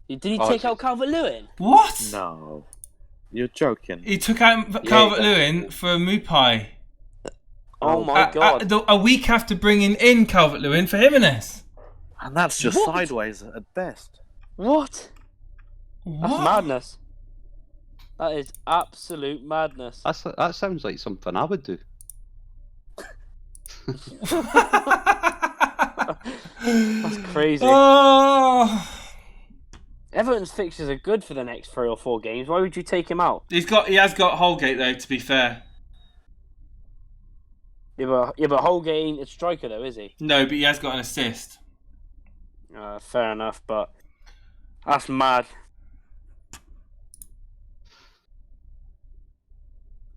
Did he take out Calvert-Lewin? What? No. You're joking. He took out Calvert-Lewin for Mupai. Oh my God. A week after bringing in Calvert-Lewin for Jimenez. And that's just What? sideways at best. What? What? That's madness. That is absolute madness. that sounds like something I would do. That's crazy. Oh. Everton's fixtures are good for the next 3 or 4 games. Why would you take him out? He has got Holgate though, to be fair. Yeah, but Holgate ain't a striker though, is he? No, but he has got an assist. Fair enough, but that's mad.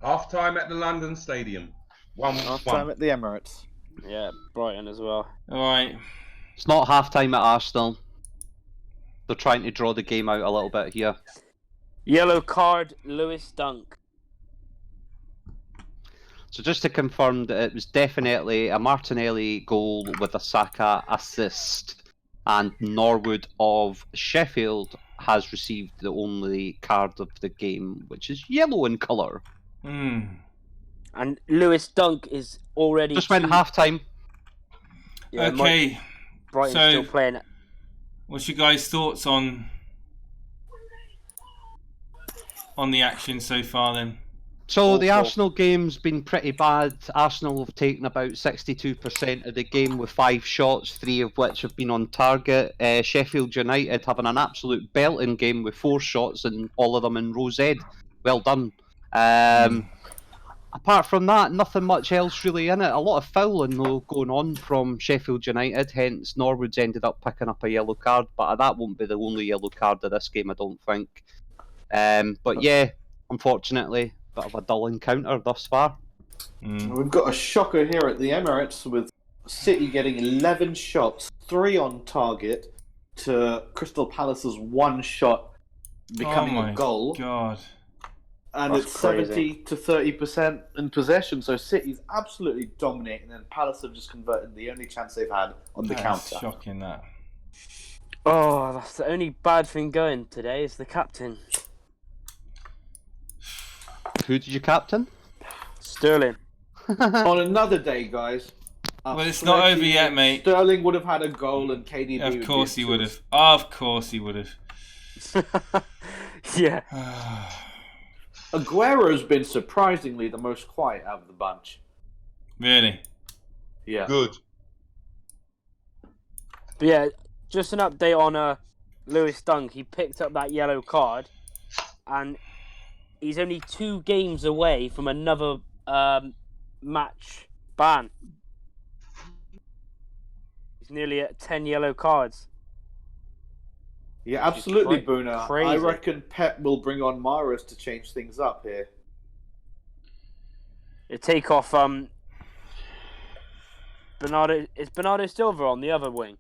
Half time at the London Stadium. 1-1. Half time at the Emirates. Yeah, Brighton as well. Alright. It's not half time at Arsenal. They're trying to draw the game out a little bit here. Yellow card, Lewis Dunk. So just to confirm that it was definitely a Martinelli goal with a Saka assist, and Norwood of Sheffield has received the only card of the game, which is yellow in colour. And Lewis Dunk is already... Just went half time. Yeah, Okay. Brighton's So- still playing it. What's your guys' thoughts on the action so far then? So the Awful. Arsenal game's been pretty bad. Arsenal have taken about 62% of the game with 5 shots, 3 of which have been on target. Sheffield United having an absolute belting game with 4 shots and all of them in row Z. Well done. Apart from that, nothing much else really in it. A lot of fouling though going on from Sheffield United, hence Norwood's ended up picking up a yellow card, but that won't be the only yellow card of this game, I don't think. But yeah, unfortunately, bit of a dull encounter thus far. We've got a shocker here at the Emirates with City getting 11 shots, 3 on target, to Crystal Palace's 1 shot becoming a goal. God. And That's it's crazy. 70 to 30% in possession, so City's absolutely dominating, and Palace have just converted the only chance they've had on the That's counter. shocking, that. Oh, that's the only bad thing going today is the captain. Who did you captain? Sterling. On another day, guys. Well, it's not over yet, mate. Sterling would have had a goal, and KDB would Of course be he would have. Of course he would have. Yeah. Aguero's been surprisingly the most quiet out of the bunch. Really? Yeah. Good. But yeah, just an update on Lewis Dunk. He picked up that yellow card, and he's only 2 games away from another match ban. He's nearly at 10 yellow cards. Yeah, absolutely, cra- Boona. crazy. I reckon Pep will bring on Mahrez to change things up here. They take off Bernardo. Is Bernardo Silva on the other wing?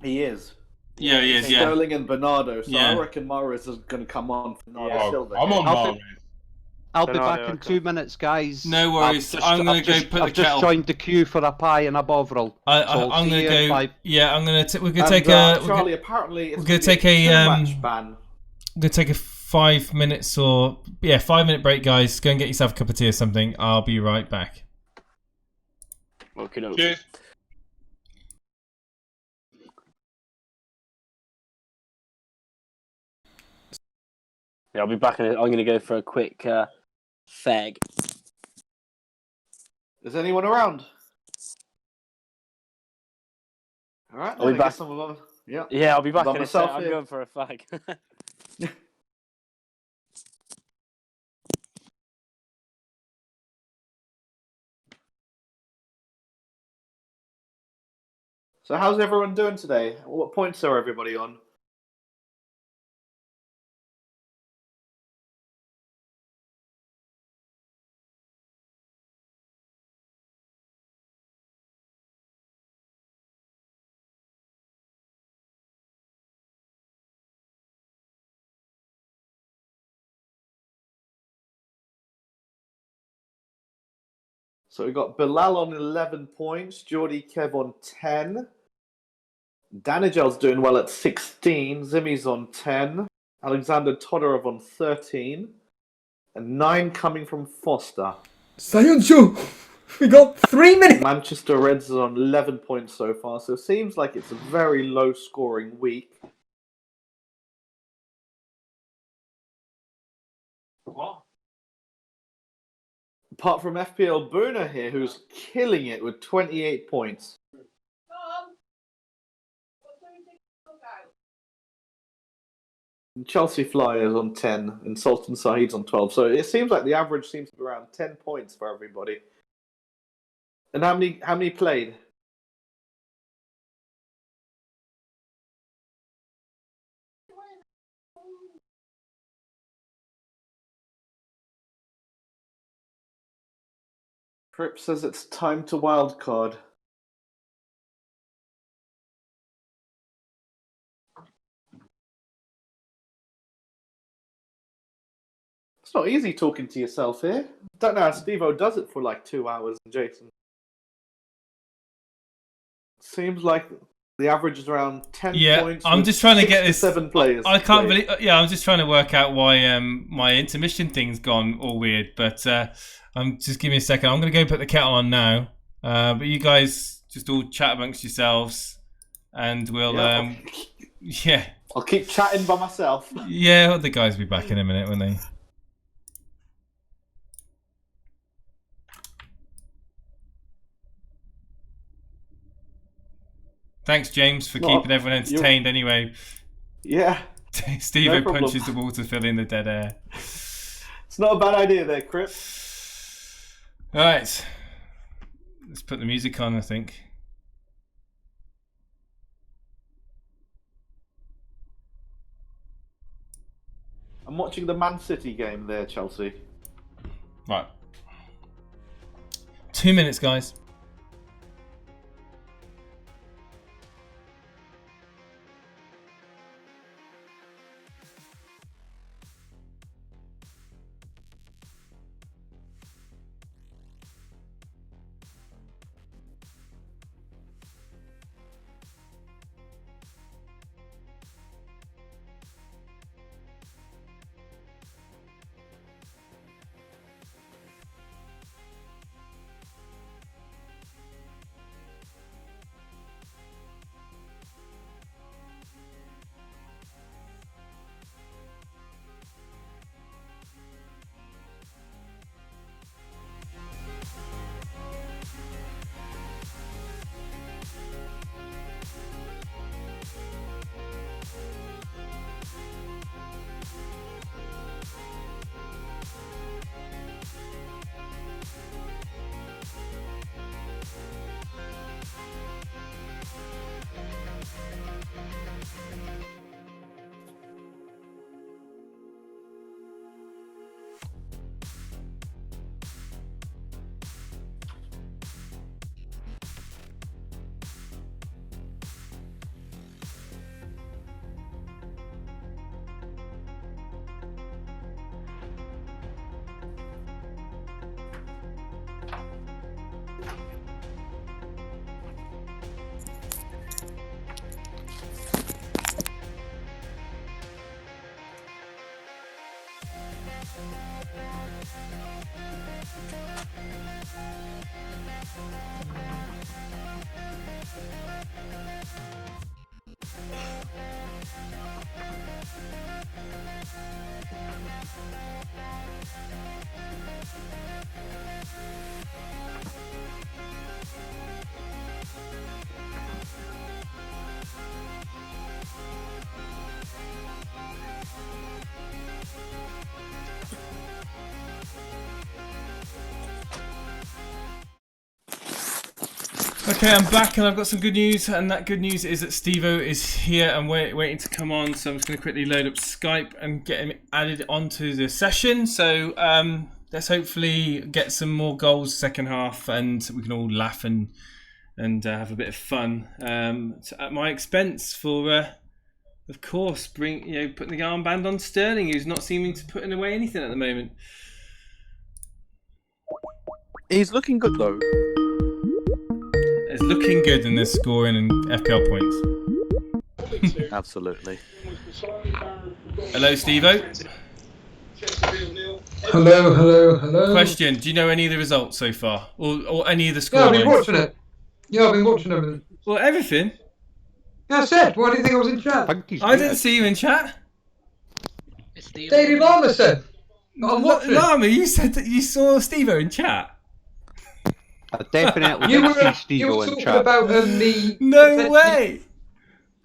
He is. Yeah, he is, yeah. Sterling and Bernardo, so Yeah. I reckon Mahrez is going to come on for Bernardo Oh, Silva. I'm on I'll Mahrez. I'll be Bernardo, back in okay. 2 minutes, guys. No worries. I'm gonna go put the I've just kettle. joined the queue for a pie and a bovril. I'm gonna go. Bye. Yeah, I'm gonna. We're gonna And, take Charlie, apparently, it's we're gonna be take a, two-match ban. I'm gonna take a 5 minutes or 5-minute break, guys. Go and get yourself a cup of tea or something. I'll be right back. Okay, no. Cheers. Yeah, I'll be back in I'm going to go for a quick fag. Is anyone around? All right, I'll be I back. guess I'm yeah. Yeah, I'll be back By in a myself sec. I'm here. going for a fag. So how's everyone doing today? What points are everybody on? So we've got Bilal on 11 points, Geordie Kev on 10. Danijel's doing well at 16, Zimmy's on 10, Alexander Todorov on 13, and 9 coming from Foster. Sayonju, we got 3 minutes. Manchester Reds is on 11 points so far, so it seems like it's a very low-scoring week. What? Apart from FPL Boona here, who's killing it with 28 points. And Chelsea Flyers on 10 and Sultan Saeed's on 12. So it seems like the average seems to be around 10 points for everybody. And how many played? Crip says it's time to wildcard. It's not easy talking to yourself here. Don't know how Stevo does it for like 2 hours, Jason. Seems like the average is around 10 points. I'm with just trying to 6 get this. 7 players. I can't played. believe. Yeah, I'm just trying to work out why my intermission thing's gone all weird. But just give me a second. I'm gonna go put the kettle on now. But you guys just all chat amongst yourselves, and we'll I'll keep chatting by myself. yeah. The guys will be back in a minute, won't they? Thanks, James, for No, keeping everyone entertained anyway. Yeah. Stevo problem. punches the wall to fill in the dead air. It's not a bad idea there, Crip. Right. Let's put the music on, I think. I'm watching the Man City game there, Chelsea. Right. 2 minutes, guys. Okay, I'm back and I've got some good news, and that good news is that Stevo is here and waiting to come on, so I'm just going to quickly load up Skype and get him added onto the session. So let's hopefully get some more goals second half and we can all laugh and have a bit of fun at my expense for, of course, putting the armband on Sterling, who's not seeming to put away anything at the moment. He's looking good though. It's looking good and they're scoring in FPL points. Absolutely. Hello, Stevo. Hello. Question: do you know any of the results so far, or any of the score? Yeah, I've been watching it. Yeah, I've been watching everything. Well, everything. Yeah, I said. Why do you think I was in chat? I didn't see you in chat. Daily Llama said. I'm watching. Llama, you said that you saw Stevo in chat. I definitely You did were see Stevo in talking chat. about the. No way.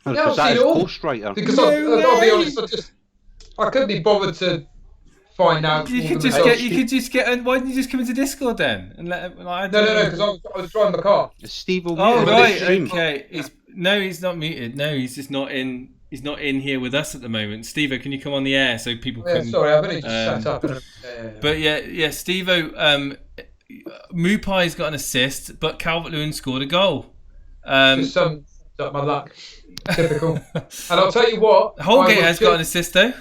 I've Because that seen is it all. Ghostwriter. Because No I'll be way. honest, I couldn't be bothered to find out. You all could the just results. get. Why didn't you just come into Discord then and let? Like, No, because I was driving the car. Stevo. Oh muted right, the stream. okay. He's not muted. No, he's just not in. He's not in here with us at the moment. Stevo, can you come on the air so people Yeah, can? sorry, I've only just sat up. But yeah, Stevo. Mupai's got an assist, but Calvert-Lewin scored a goal. Just some my luck. Typical. And I'll tell you what. Holgate has got an assist though.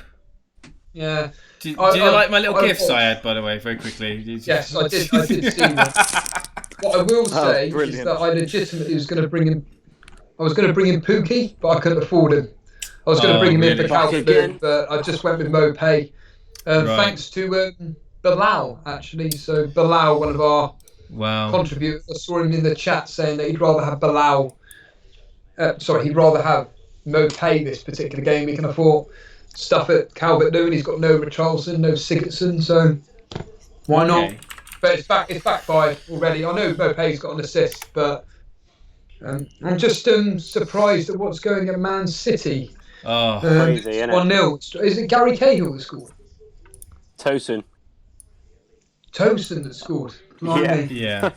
Yeah. Do you like my little gifts I had, by the way, very quickly? Yes, I did see that. What I will say is that I legitimately was going to bring in. I was going to bring in Pookie, but I couldn't afford him. I was going to bring him in for Calvert-Lewin, but I just went with Mopay. Thanks to Bilal, actually. So Bilal, one of our contributors, I saw him in the chat saying that he'd rather have Bilal. He'd rather have Mopay this particular game. He can afford stuff at Calvert-Lewin. He's got no Richarlison, no Sigurdsson, so why not? But it's backfired already. I know Mopay's got an assist, but I'm just surprised at what's going at Man City. Oh, crazy, isn't it? 1-0. Is it Gary Cahill that scored? Tosin. Tosin that scored. yeah.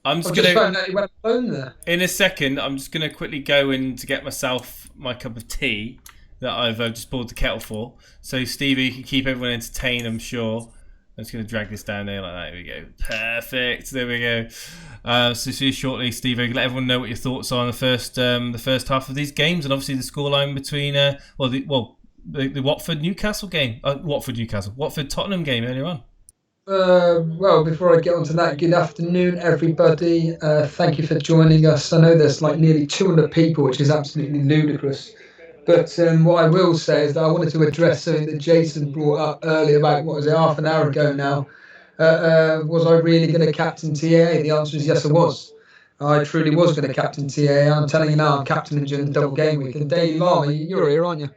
I'm I've just just gonna. found out he went alone there. In a second, I'm just gonna quickly go in to get myself my cup of tea that I've just boiled the kettle for. So, Stevie, you can keep everyone entertained, I'm sure. I'm just going to drag this down there like that. Here we go. Perfect. There we go. So see you shortly, Steve. Let everyone know what your thoughts are on the first half of these games, and obviously the scoreline between the Watford Newcastle game, Watford Tottenham game earlier on. Well, before I get onto that, good afternoon, everybody. Thank you for joining us. I know there's like nearly 200 people, which is absolutely ludicrous. But what I will say is that I wanted to address something that Jason brought up earlier about, what was it, half an hour ago now. Was I really going to captain TAA? The answer is yes, I was. I truly was going to captain TAA. I'm telling you now, I'm captaining during the double game week. And Daily Llama, you're here, aren't you?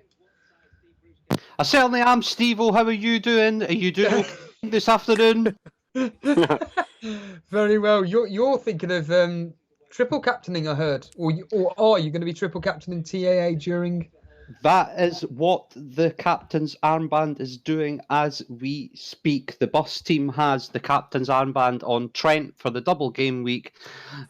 I certainly am, Stevo. How are you doing? Are you doing okay this afternoon? Very well. You're thinking of triple captaining, I heard. Or are you going to be triple captaining TAA during... That is what the captain's armband is doing as we speak. The bus team has the captain's armband on Trent for the double game week,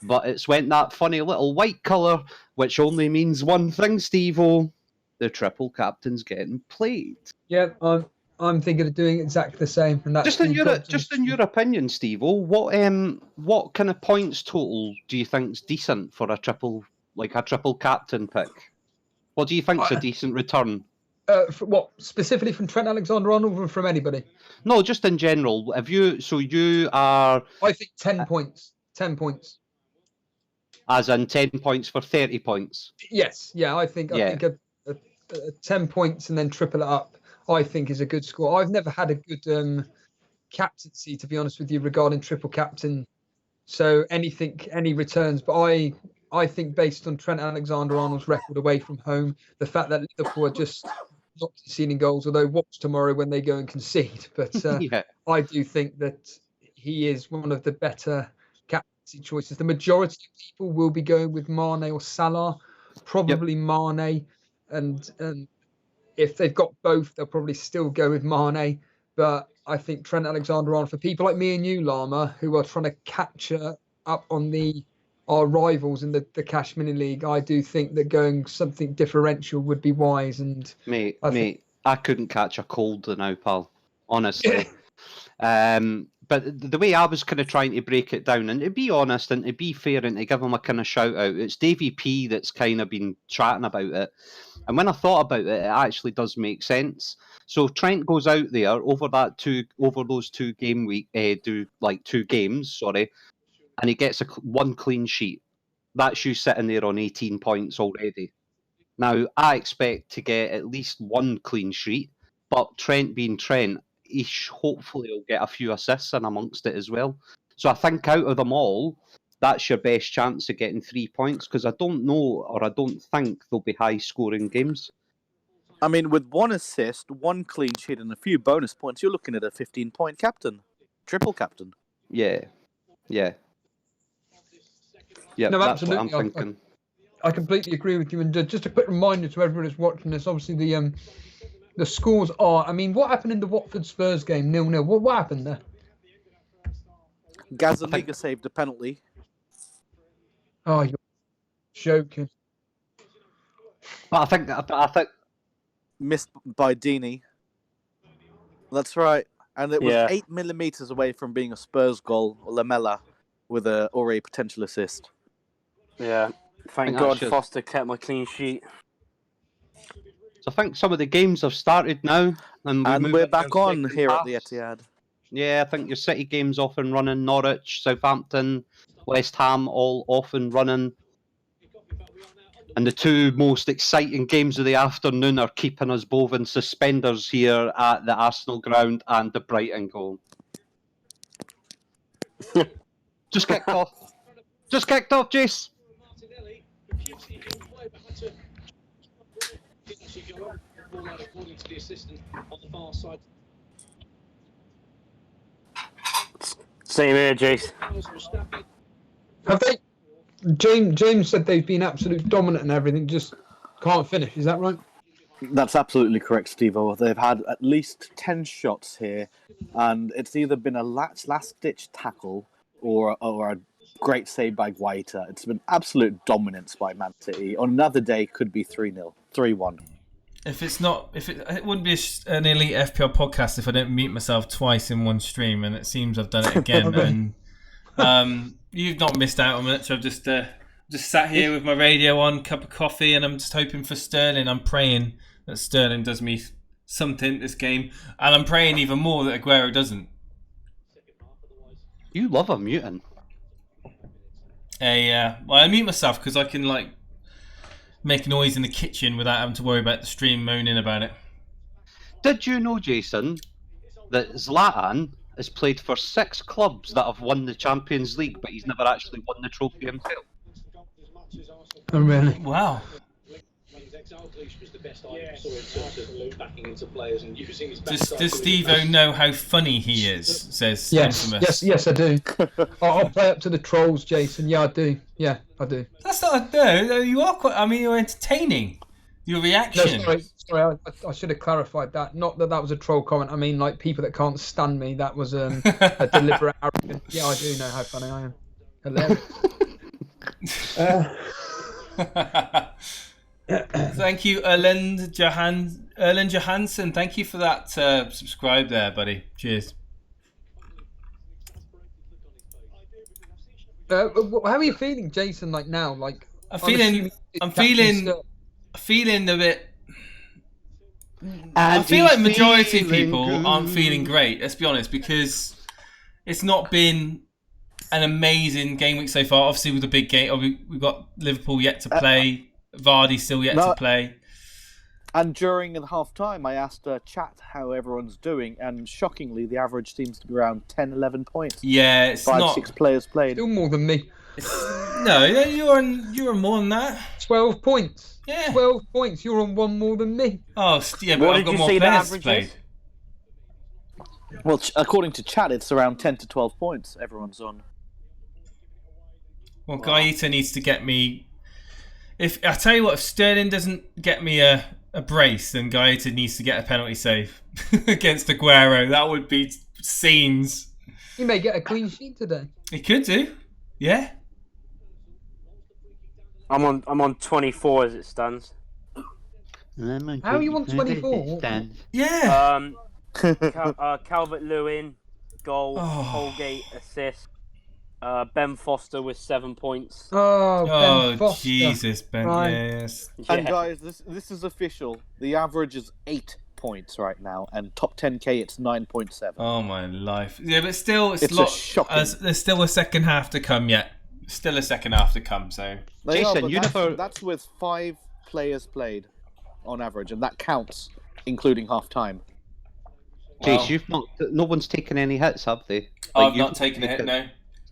but it's went that funny little white colour, which only means one thing, Steve-O. The triple captain's getting played. Yeah, I'm thinking of doing exactly the same. And that's just in your opinion, Steve-O, what kind of points total do you think's decent for a triple captain pick? What do you think's a decent return? What, specifically from Trent Alexander-Arnold or from anybody? No, just in general. You are... I think 10 points. 10 points. As in 10 points for 30 points? Yes, yeah, I think 10 points and then triple it up, I think is a good score. I've never had a good captaincy, to be honest with you, regarding triple captain. So any returns, but I think based on Trent Alexander-Arnold's record away from home, the fact that Liverpool are just not conceding goals, although watch tomorrow when they go and concede. But I do think that he is one of the better captaincy choices. The majority of people will be going with Mane or Salah, probably Mane. And if they've got both, they'll probably still go with Mane. But I think Trent Alexander-Arnold, for people like me and you, Llama, who are trying to catch up on our rivals in the Cash Mini League, I do think that going something differential would be wise. And I couldn't catch a cold now, pal. Honestly. But the way I was kind of trying to break it down, and to be honest and to be fair and to give him a kind of shout out, it's Davey P that's kind of been chatting about it. And when I thought about it, it actually does make sense. So Trent goes out there over those 2 games, and he gets one clean sheet. That's you sitting there on 18 points already. Now, I expect to get at least 1 clean sheet, but Trent being Trent, he hopefully will get a few assists in amongst it as well. So I think out of them all, that's your best chance of getting 3 points, because I don't think they'll be high-scoring games. I mean, with 1 assist, 1 clean sheet, and a few bonus points, you're looking at a 15-point captain. Triple captain. Yeah. Yeah, no, that's absolutely. what I'm thinking. I completely agree with you. And just a quick reminder to everyone who's watching this, obviously the scores are... I mean, what happened in the Watford-Spurs game, 0-0? What happened there? Gazzaniga saved a penalty. Oh, you're joking. But I think missed by Dini. That's right. And it was 8 millimeters away from being a Spurs goal, or Lamella, with a already potential assist. Yeah. Thank God Foster kept my clean sheet. So I think some of the games have started now. And we're back on here at the Etihad. Yeah, I think your City game's off and running. Norwich, Southampton, West Ham all off and running. And the 2 most exciting games of the afternoon are keeping us both in suspenders here at the Arsenal ground and the Brighton goal. Just kicked off. Just kicked off, Jace. Same here, Jace. Have they? James said they've been absolute dominant and everything, just can't finish. Is that right? That's absolutely correct, Stevo. They've had at least 10 shots here, and it's either been a last-ditch tackle or a great save by Guaita. It's been absolute dominance by Man City. On another day, could be 3-0, 3-1. It wouldn't be an Elite FPL podcast if I didn't mute myself twice in one stream, and it seems I've done it again. And you've not missed out on much. I've just sat here with my radio on, cup of coffee, and I'm just hoping for Sterling. I'm praying that Sterling does me something this game, and I'm praying even more that Aguero doesn't. You love a mutant. Well, I mute myself because I can make noise in the kitchen without having to worry about the stream moaning about it. Did you know, Jason, that Zlatan has played for 6 clubs that have won the Champions League, but he's never actually won the trophy himself? Oh, really? Wow. Does Stevo know how funny he is? Says Infamous. Yes, I do. I'll play up to the trolls, Jason. Yeah, I do. Yeah, I do. That's not no. You are quite. I mean, you're entertaining. Your reaction. No, sorry. I should have clarified that. Not that was a troll comment. I mean, like people that can't stand me. That was a deliberate arrogance. Yeah, I do know how funny I am. Hilarious. Thank you, Erland Johansson. Thank you for that subscribe there, buddy. Cheers. How are you feeling, Jason? Like now, I'm feeling a bit. I feel like majority of people aren't feeling great. Let's be honest, because it's not been an amazing game week so far. Obviously, with the big game, we've got Liverpool yet to play. Vardy still yet to play. And during the half-time, I asked chat how everyone's doing, and shockingly, the average seems to be around 10, 11 points. Yeah, it's 5-6 players played. Still more than me. No, you're on more than that. 12 points. Yeah. 12 points. You're on one more than me. Oh, yeah, but I've got more players played. Well, according to chat, it's around 10 to 12 points everyone's on. Well, Gaeta needs to get me... If I tell you what, if Sterling doesn't get me a brace, then Gaeta needs to get a penalty save against Aguero. That would be scenes. He may get a clean sheet today. He could do. Yeah. I'm on 24 as it stands. How are you on 24? Yeah. Calvert-Lewin, goal, Holgate, assist. Ben Foster with 7 points. Ben Foster. Jesus, Ben. Right. Yes. And guys, this is official. The average is 8 points right now, and top 10k it's 9.7. Oh my life. Yeah, but still, it's shocking. There's still a second half to come yet. Still a second half to come. So, Jason, that's with 5 players played on average, and that counts, including half time. Jace, no one's taken any hits, have they? I've not taken a hit, no.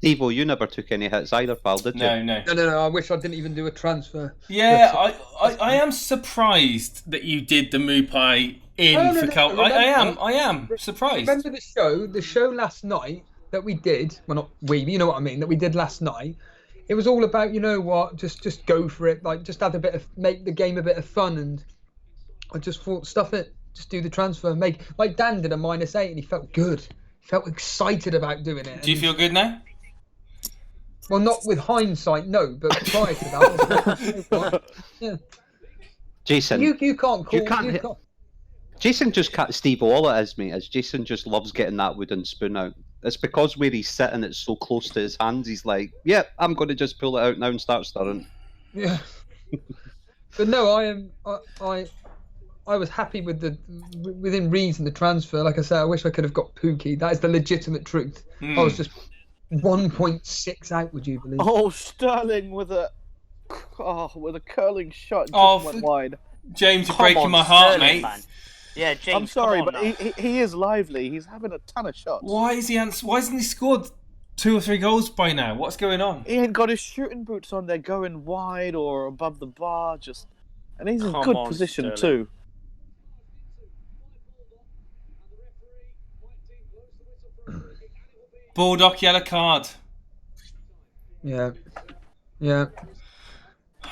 Stevo, you never took any hits either, pal, did you? No. No. I wish I didn't even do a transfer. Yeah, I am surprised that you did the Mupai for Cal. I am surprised. Remember the show last night that we did? Well, not we, you know what I mean. That we did last night. It was all about, you know what? Just go for it. Just have make the game a bit of fun. And I just thought, stuff it. Just do the transfer. Like Dan did a -8, and he felt good. He felt excited about doing it. Do you feel good now? Well, not with hindsight, no, but prior to that, yeah. Jason, you can't call. Jason just can't. Steve, all it is, mate, is Jason just loves getting that wooden spoon out. It's because where he's sitting, it's so close to his hands. He's like, "Yeah, I'm going to just pull it out now and start stirring." Yeah, but no, I was happy with within reason the transfer. Like I said, I wish I could have got Pookie. That is the legitimate truth. I was just 1.6 out, would you believe? Oh, Sterling with a curling shot just went wide. James, you're breaking my heart, Sterling, mate. Man. Yeah, James. I'm sorry, but he is lively. He's having a ton of shots. Why hasn't he scored 2 or 3 goals by now? What's going on? He ain't got his shooting boots on. They're going wide or above the bar, and he's in good position too. Bulldog yellow card. Yeah. Yeah.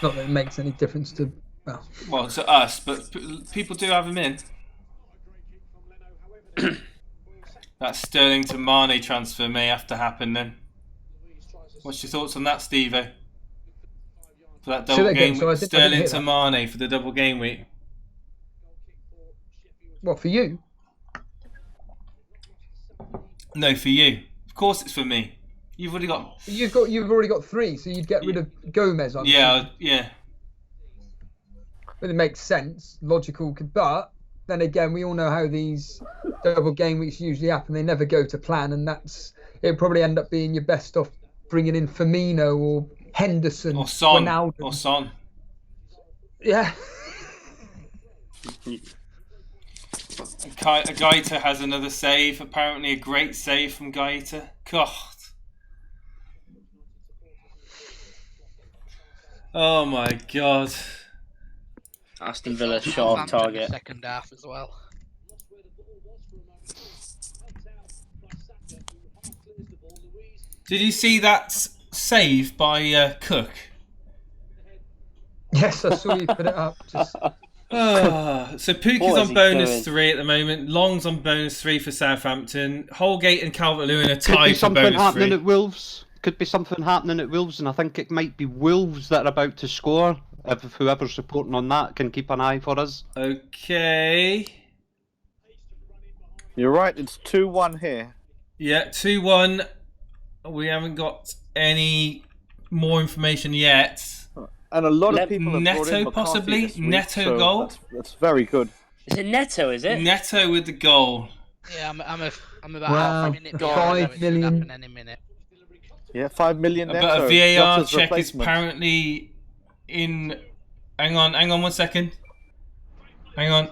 Not that it makes any difference to. Well, to us, but people do have him in. That Sterling to Mane transfer may have to happen then. What's your thoughts on that, Stevo? For that double game week, Sterling to Mane for the double game week. What, for you? No, for you. Of course, it's for me. You've already got. You've already got 3, so you'd get rid of Gomez. Yeah. But it makes sense, logical. But then again, we all know how these double game weeks usually happen. They never go to plan, and it probably end up being your best off bringing in Firmino or Henderson or Son. Ronaldo. Or Son. Yeah. Gaeta has another save. Apparently, a great save from Gaeta. God. Oh my God. Aston Villa shot off target. Second half as well. Did you see that save by Cook? Yes, I saw you put it up. So Pukki's on bonus 3 at the moment. Long's on bonus 3 for Southampton. Holgate and Calvert-Lewin are tied for bonus 3. Could be something happening at Wolves. Could be something happening at Wolves, and I think it might be Wolves that are about to score. If whoever's reporting on that can keep an eye for us. Okay. You're right, it's 2-1 here. Yeah, 2-1. We haven't got any more information yet. And a lot of people have Neto brought in possibly. this week, Neto so goal. That's very good. Is it Neto? Is it Neto with the goal? Yeah, I'm about Wow. half a minute. 5 million. Any minute. Yeah, 5 million Neto. But a VAR Jota's check is replacement. apparently in. Hang on 1 second. Hang on.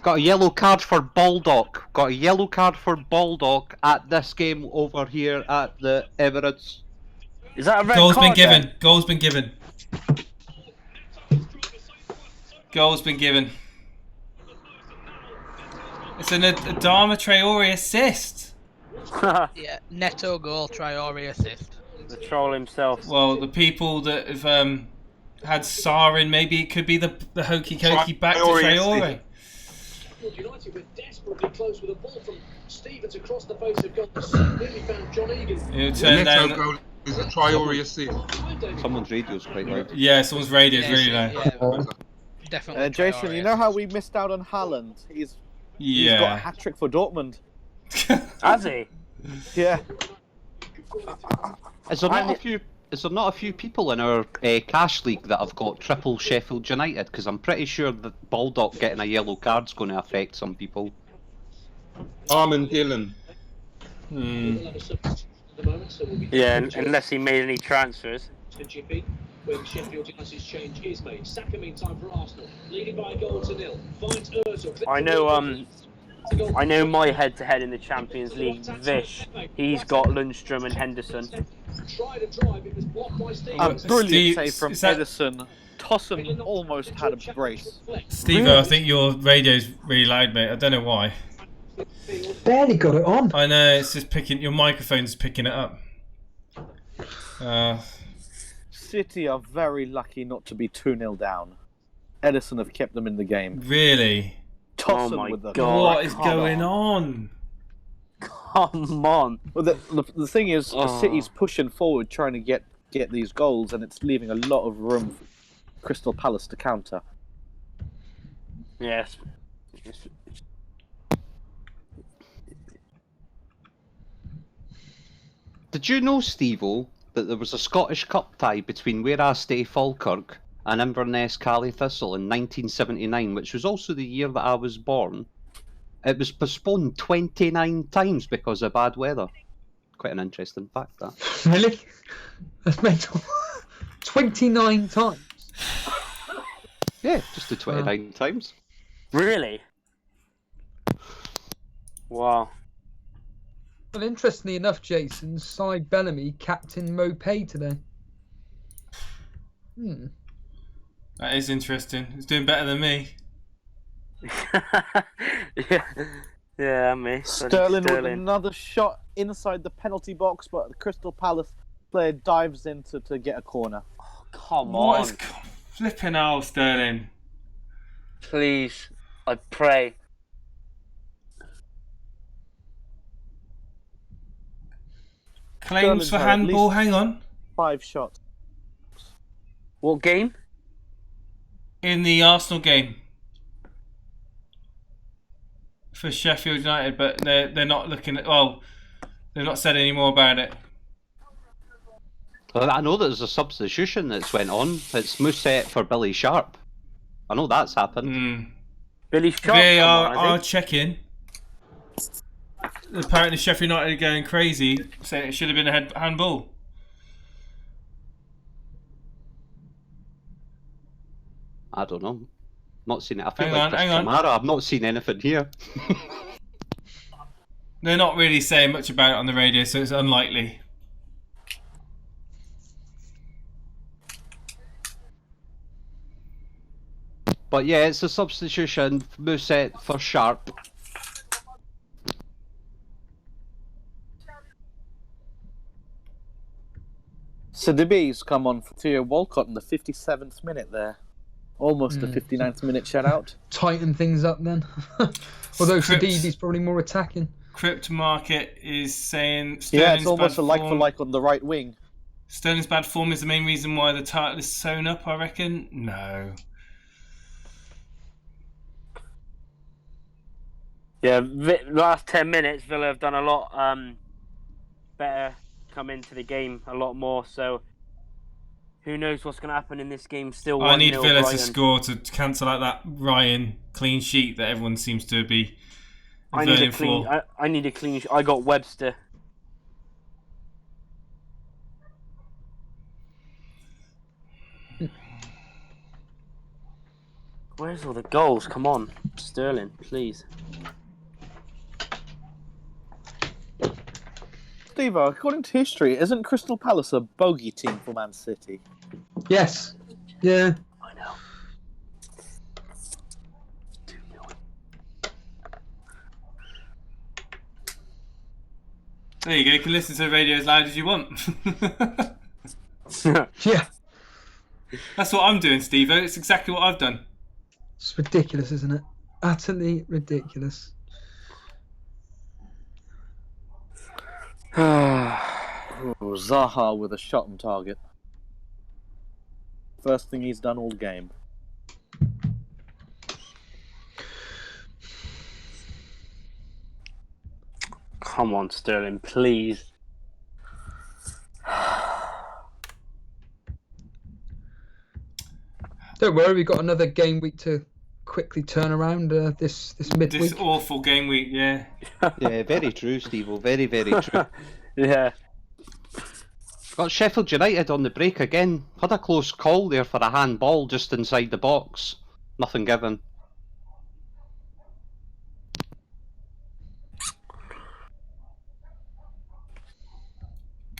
Got a yellow card for Baldock. Got a yellow card for Baldock at this game over here at the Emirates. Is that a red Goal's card? been given. Goal's been given. Goal's been given. It's an Adama Traore assist. Yeah, Neto goal, Traore assist. The troll himself. Well, the people that have had Sarr in, maybe it could be the hokey cokey back to Traore. United were desperately close with a ball from Stevens across the face of goal. Nearly found John Egan. He'll turn Neto down. goal is a Traore assist. Someone's radio's quite loud. Yeah, someone's radio's really loud. Yeah, definitely. Jason, Traore you know how assist. we missed out on Haaland? He's got a Yeah. hat-trick for Dortmund. Has he? Yeah. Is there not a few people in our cash league that have got triple Sheffield United? Because I'm pretty sure that Baldock getting a yellow card's going to affect some people. Armin Gillen. Yeah, unless he made any transfers. When Sheffield United's change is made. Saka meantime for Arsenal, leading by a goal to 0. Finds Ozil. I know my head-to-head in the Champions League, Vish. He's got Lundstrom and Henderson. Tried a drive, it was blocked by Steve. A brilliant Steve, save from is that- Edison. Tossen almost had a brace. Steve, I think your radio's really loud, mate. I don't know why. Barely got it on. I know, it's just picking. Your microphone's picking it up. City are very lucky not to be 2-0 down. Edison have kept them in the game. Really? Tossen my with the God. What is going on? Come on. Well, the thing is, City's pushing forward, trying to get these goals, and it's leaving a lot of room for Crystal Palace to counter. Yes. Did you know, Stevo, that there was a Scottish Cup tie between Where I Stay Falkirk and Inverness Cally Thistle in 1979, which was also the year that I was born? It was postponed 29 times because of bad weather. Quite an interesting fact, that. Really? That's mental. 29 times. Yeah, just the 29 times. Really? Wow. Well, interestingly enough, Jason, Cy Bellamy captain Mopay today. That is interesting. It's doing better than me. Yeah, me. Sterling with another shot inside the penalty box, but Crystal Palace Player dives in to get a corner. Oh, come What on. is flipping hell, Sterling? Please, I pray. Claims Sterling's for had at handball. least Hang on. 5 shots. What game? In the Arsenal game for Sheffield United, but they're not looking at. Well, they've not said any more about it. Well, I know there's a substitution that's went on. It's Mousset for Billy Sharp. I know that's happened. Billy Sharp. They are checking. Apparently, Sheffield United are going crazy, saying it should have been a handball. I don't know. Not seen it. I feel Hang like on. Kamara. I've not seen anything here. They're not really saying much about it on the radio, so it's unlikely. But yeah, it's a substitution. Mousset for Sharp. Sidibe's come on for Theo Walcott in the 57th minute there. Almost the 59th minute shutout. Tighten things up then. Although Sidibe's probably more attacking. Crypt Market is saying Sterling's Yeah, it's almost a bad like form. for like on the right wing. Sterling's bad form is the main reason why the title is sewn up, I reckon. No. Yeah, last 10 minutes, Villa have done a lot better, come into the game a lot more, so who knows what's going to happen in this game. Still 1-0 I need Villa Brighton. to score to cancel out that Ryan clean sheet that everyone seems to be voting for. I need a clean sheet. I got Webster. Where's all the goals? Come on, Sterling, please. Stevo, according to history, isn't Crystal Palace a bogey team for Man City? Yes. Yeah. I know. 2-0. There you go. You can listen to the radio as loud as you want. Yeah. That's what I'm doing, Stevo. It's exactly what I've done. It's ridiculous, isn't it? Utterly ridiculous. Zaha with a shot on target. First thing he's done all game. Come on, Sterling, please. Don't worry, we've got another game week to quickly turn around this midweek. This awful game week, yeah. Yeah, very true, Steve-O. Very, very true. Yeah. Got Sheffield United on the break again. Had a close call there for a handball just inside the box. Nothing given.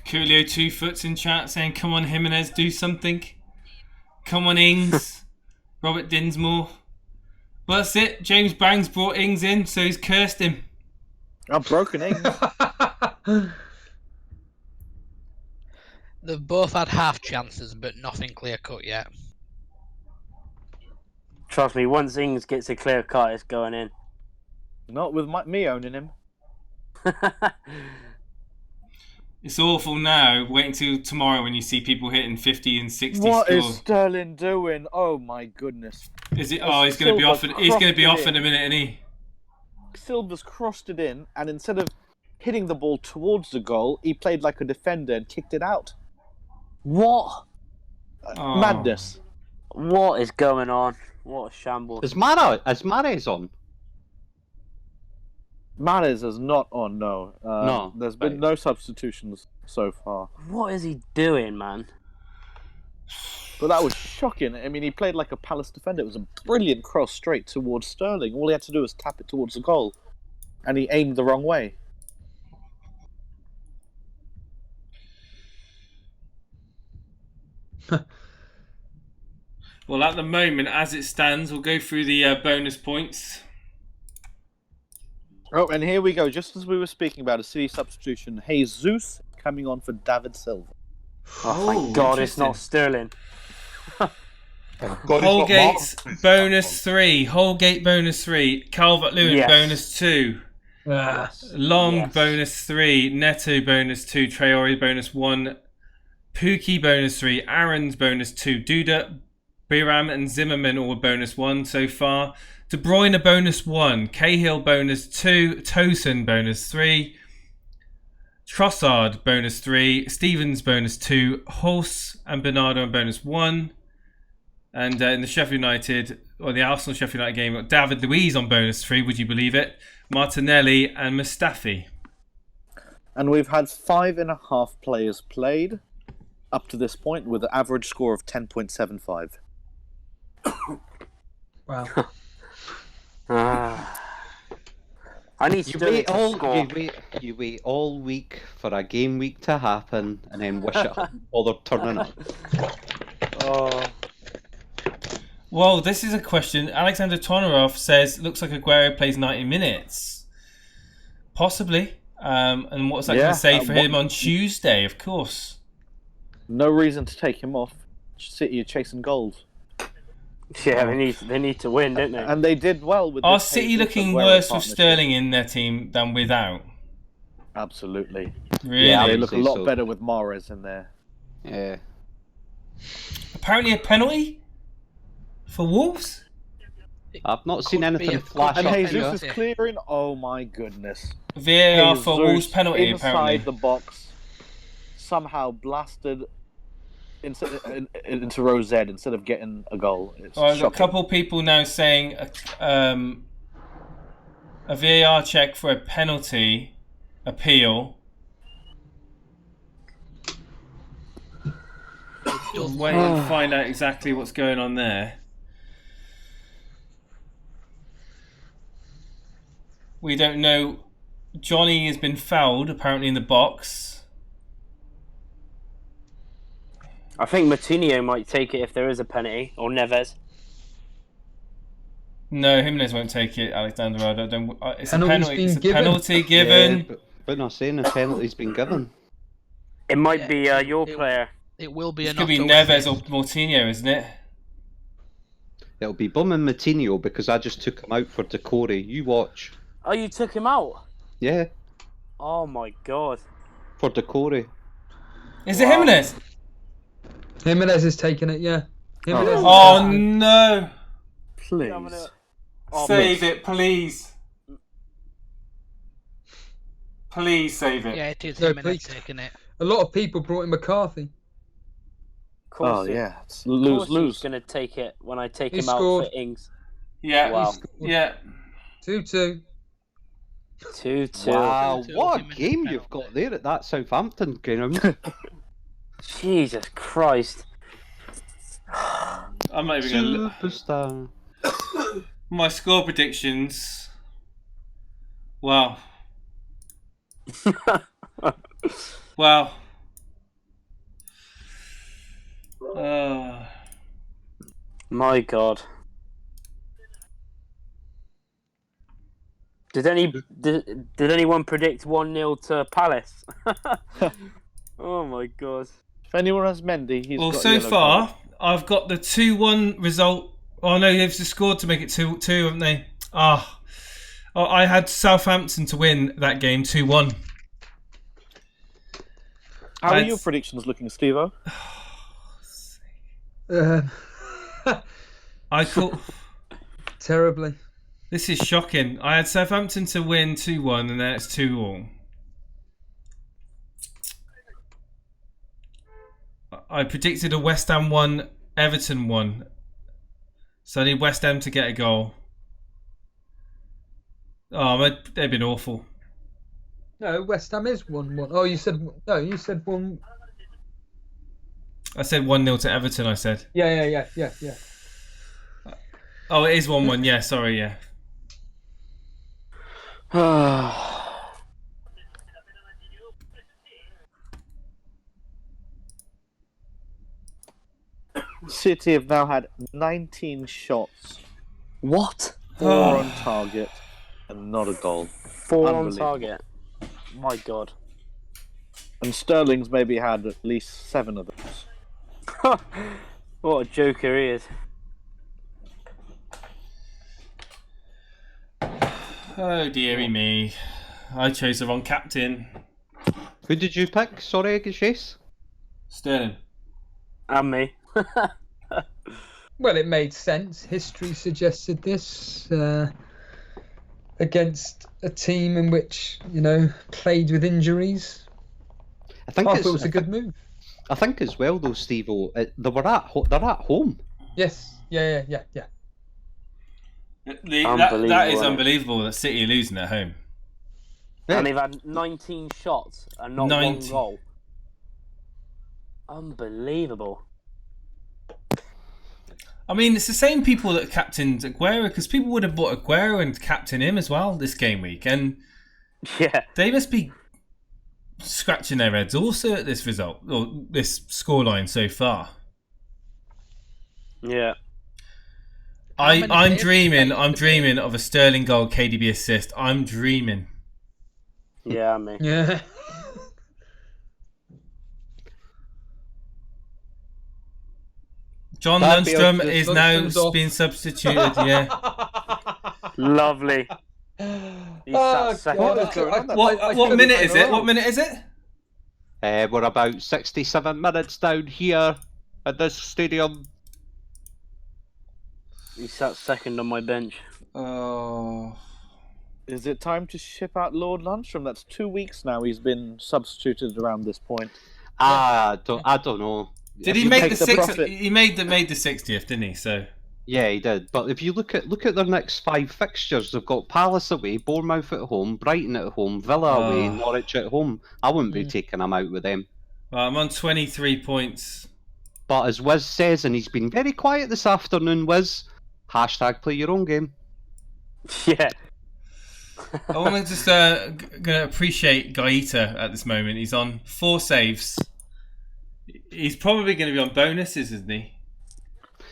Coolio 2 Foots in chat saying, come on, Jimenez, do something. Come on, Ings. Robert Dinsmore. Well, that's it. James Bangs brought Ings in, so he's cursed him. I've broken Ings. They've both had half chances, but nothing clear cut yet. Trust me, once Ings gets a clear cut, it's going in. Not with me owning him. It's awful now. Wait until tomorrow when you see people hitting 50 and 60 What score. is Sterling doing? Oh my goodness. Is it? Oh, he's going to be off. He's going to be off in a minute, isn't he? Silva's crossed it in, and instead of hitting the ball towards the goal, he played like a defender and kicked it out. What? Oh. Madness. What is going on? What a shambles. Is Mahrez on? Mahrez is not on, no. No. There's been no substitutions so far. What is he doing, man? But that was shocking. I mean, he played like a Palace defender. It was a brilliant cross straight towards Sterling. All he had to do was tap it towards the goal. And he aimed the wrong way. Well, at the moment, as it stands, we'll go through the bonus points. Oh, and here we go. Just as we were speaking about a City substitution, Jesus coming on for David Silva. Oh, thank God it's not Sterling. Holgate's bonus 3. Holgate bonus 3. Calvert-Lewin bonus 2. Long bonus 3. Neto bonus 2. Traore bonus 1. Pookie bonus 3. Aaron's bonus 2. Duda, Biram and Zimmerman all bonus 1 so far. De Bruyne bonus 1. Cahill bonus 2. Tosin bonus 3. Trossard bonus 3. Stevens bonus 2. Hulse and Bernardo bonus 1. And in the Sheffield United, or the Arsenal Sheffield United game, we've got David Luiz on bonus 3, would you believe it? Martinelli and Mustafi. And we've had 5.5 players played up to this point with an average score of 10.75. Wow. I need you wait all week for a game week to happen and then wish it while they're turning up. Well, this is a question. Alexander Tonorov says, looks like Aguero plays 90 minutes. Possibly. And what's that going to say for him on Tuesday, of course? No reason to take him off. City are chasing goals. Yeah, they need to win, don't they? And they did well with. Are City looking worse with Sterling in their team than without? Absolutely. Really? Yeah, they look a lot better with Mahrez in there. Yeah. Apparently a penalty for Wolves? I've not seen anything flash and up Jesus here. is clearing. Oh my goodness. VAR for Wolves penalty, inside apparently. the box, somehow blasted into row Z instead of getting a goal. It's I've got shocking. a couple of people now saying a VAR check for a penalty appeal. Wait and find out exactly what's going on there. We don't know. Johnny has been fouled, apparently, in the box. I think Moutinho might take it if there is a penalty, or Neves. No, Jimenez won't take it, Alexander. It's a Penalty's penalty. been It's a given. penalty given. Yeah, but not saying the penalty's been given. It might be your player. It will be. It could be Neves or Moutinho, isn't it? It'll be Bum and Moutinho because I just took him out for Decore. You watch. Oh, you took him out? Yeah. Oh my God. For Decore. Is it Jimenez? Jimenez is taking it, yeah. Jimenez Oh no! Please. Save it, please. Please save it. Yeah, it is No, him please. taking it. A lot of people brought in McCarthy. Oh yeah, it's lose. He's gonna take it when I take He him out scored. for Ings. Yeah, Wow. yeah. 2-2. 2-2. Wow, 2-2 what a Jimenez game penalty. you've got there at that Southampton ground. Jesus Christ. I'm not even going to. Superstar. My score predictions. Wow. Wow. My God. Did anyone predict 1-0 to Palace? Oh my God. If anyone has Mendy, he's Well, got a so yellow far, card. I've got the 2-1 result. Oh no, they've just scored to make it 2-2, haven't they? I had Southampton to win that game 2-1. How are your predictions looking, Stevo? I call. Terribly. This is shocking. I had Southampton to win 2-1 and then it's 2-2. I predicted a West Ham 1, Everton 1. So I need West Ham to get a goal. Oh, they've been awful. No, West Ham is 1-1. Oh, you said 1. I said 1-0 to Everton, I said. Yeah. Oh, it is 1-1. Yeah, sorry, yeah. City have now had 19 shots. What? 4 on target and not a goal. 4 on target. My God. And Sterling's maybe had at least 7 of those. What a joker he is. Oh dearie me. I chose the wrong captain. Who did you pick? Sorry, Chase? Sterling. And me. Well, it made sense. History suggested this against a team in which, played with injuries. I thought it was a good move. I think as well, though, Stevo, they're at home. Yes. Yeah. That is unbelievable that City are losing at home. And they've had 19 shots and not 1 goal. Unbelievable. I mean, it's the same people that captained Aguero, because people would have bought Aguero and captained him as well this game week, and they must be scratching their heads also at this result, or this scoreline so far. Yeah. I'm dreaming of a Sterling goal, KDB assist. I'm dreaming. Yeah, me. Yeah. John Lundstrom is now being substituted. Yeah. Lovely. What minute is it? What minute is it? We're about 67 minutes down here at this stadium. He sat second on my bench. Oh. Is it time to ship out Lord Lundstrom? That's 2 weeks now he's been substituted around this point. I don't know. Did he make the 60th? He made the 60th, didn't he? So yeah, he did. But if you look at their next 5 fixtures, they've got Palace away, Bournemouth at home, Brighton at home, Villa away, Norwich at home. I wouldn't be taking him out with them. Well, I'm on 23 points. But as Wiz says, and he's been very quiet this afternoon, Wiz, #play your own game. Yeah. I want to just gonna appreciate Gaeta at this moment. He's on 4 saves. He's probably going to be on bonuses, isn't he?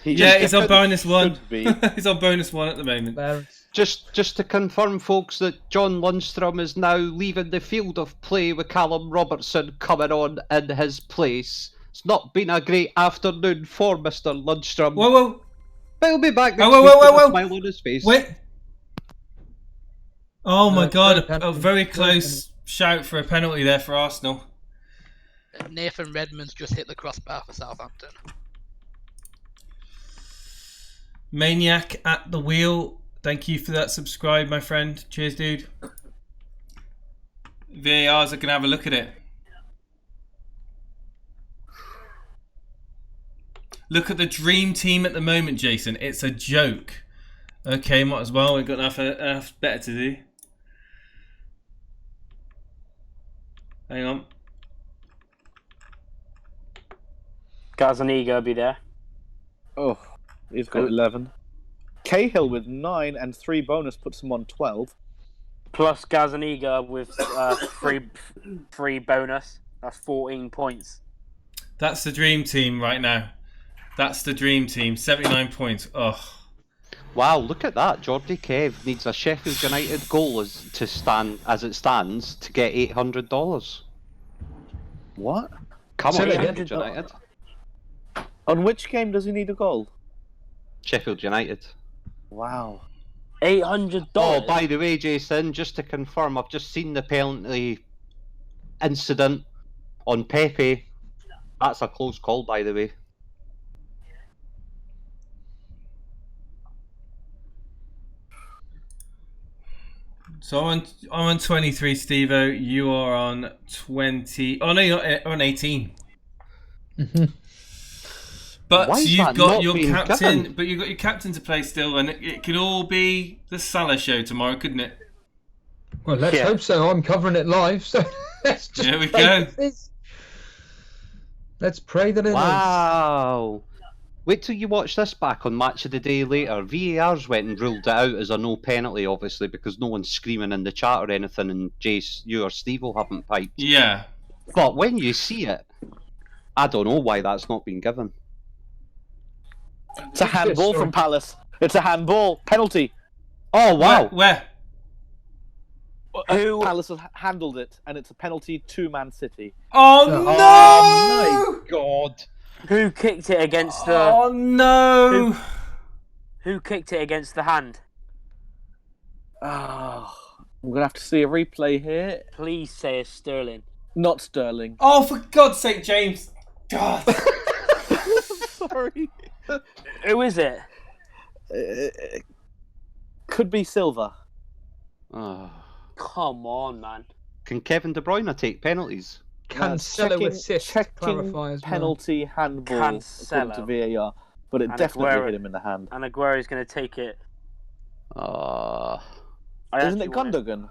He's on bonus 1. He's on bonus 1 at the moment. Just to confirm, folks, that John Lundstrom is now leaving the field of play with Callum Robertson coming on in his place. It's not been a great afternoon for Mr. Lundstrom. Whoa. But he'll be back next week with a smile on his face. Wait. Oh my God, a very close shout for a penalty there for Arsenal. Nathan Redmond's just hit the crossbar for Southampton. Maniac at the wheel. Thank you for that subscribe, my friend. Cheers, dude. VARs are going to have a look at it. Look at the dream team at the moment, Jason. It's a joke. Okay, might as well. We've got enough better to do. Hang on. Gazzaniga will be there. Oh, he's got 11. Cahill with 9 and 3 bonus puts him on 12. Plus Gazzaniga with 3 bonus. That's 14 points. That's the dream team right now. That's the dream team. 79 points. Oh. Wow, look at that. Jordy Kev needs a Sheffield United goal as it stands to get $800. What? Come on, Sheffield United. On which game does he need a goal? Sheffield United. Wow. $800. Oh, by the way, Jason, just to confirm, I've just seen the penalty incident on Pepe. That's a close call, by the way. So I'm on 23, Stevo. You are on 20. Oh no, you're on 18. But you've got your captain. Given? But you've got your captain to play still, and it could all be the Salah show tomorrow, couldn't it? Well, let's hope so. I'm covering it live, so let's just. Here we go. Let's pray that it is. Wow. Wait till you watch this back on Match of the Day later. VAR's went and ruled it out as a no penalty, obviously, because no one's screaming in the chat or anything, and Jace, you or Stevo haven't piped. Yeah. But when you see it, I don't know why that's not been given. It's a handball from Palace. It's a handball. Penalty. Oh, wow. Where? Palace have handled it, and it's a penalty to Man City. Oh no! Oh my God! Who kicked it against the? Oh no! Who kicked it against the hand? Oh, I'm gonna have to see a replay here. Please say it's Sterling. Not Sterling. Oh, for God's sake, James! God. Sorry. Who is it? Could be Silva. Oh. Come on, man. Can Kevin De Bruyne take penalties? Cancelo assist, clarify as well. Penalty handball according to VAR, but it definitely hit him in the hand. And Aguero's going to take it. Isn't it Gundogan?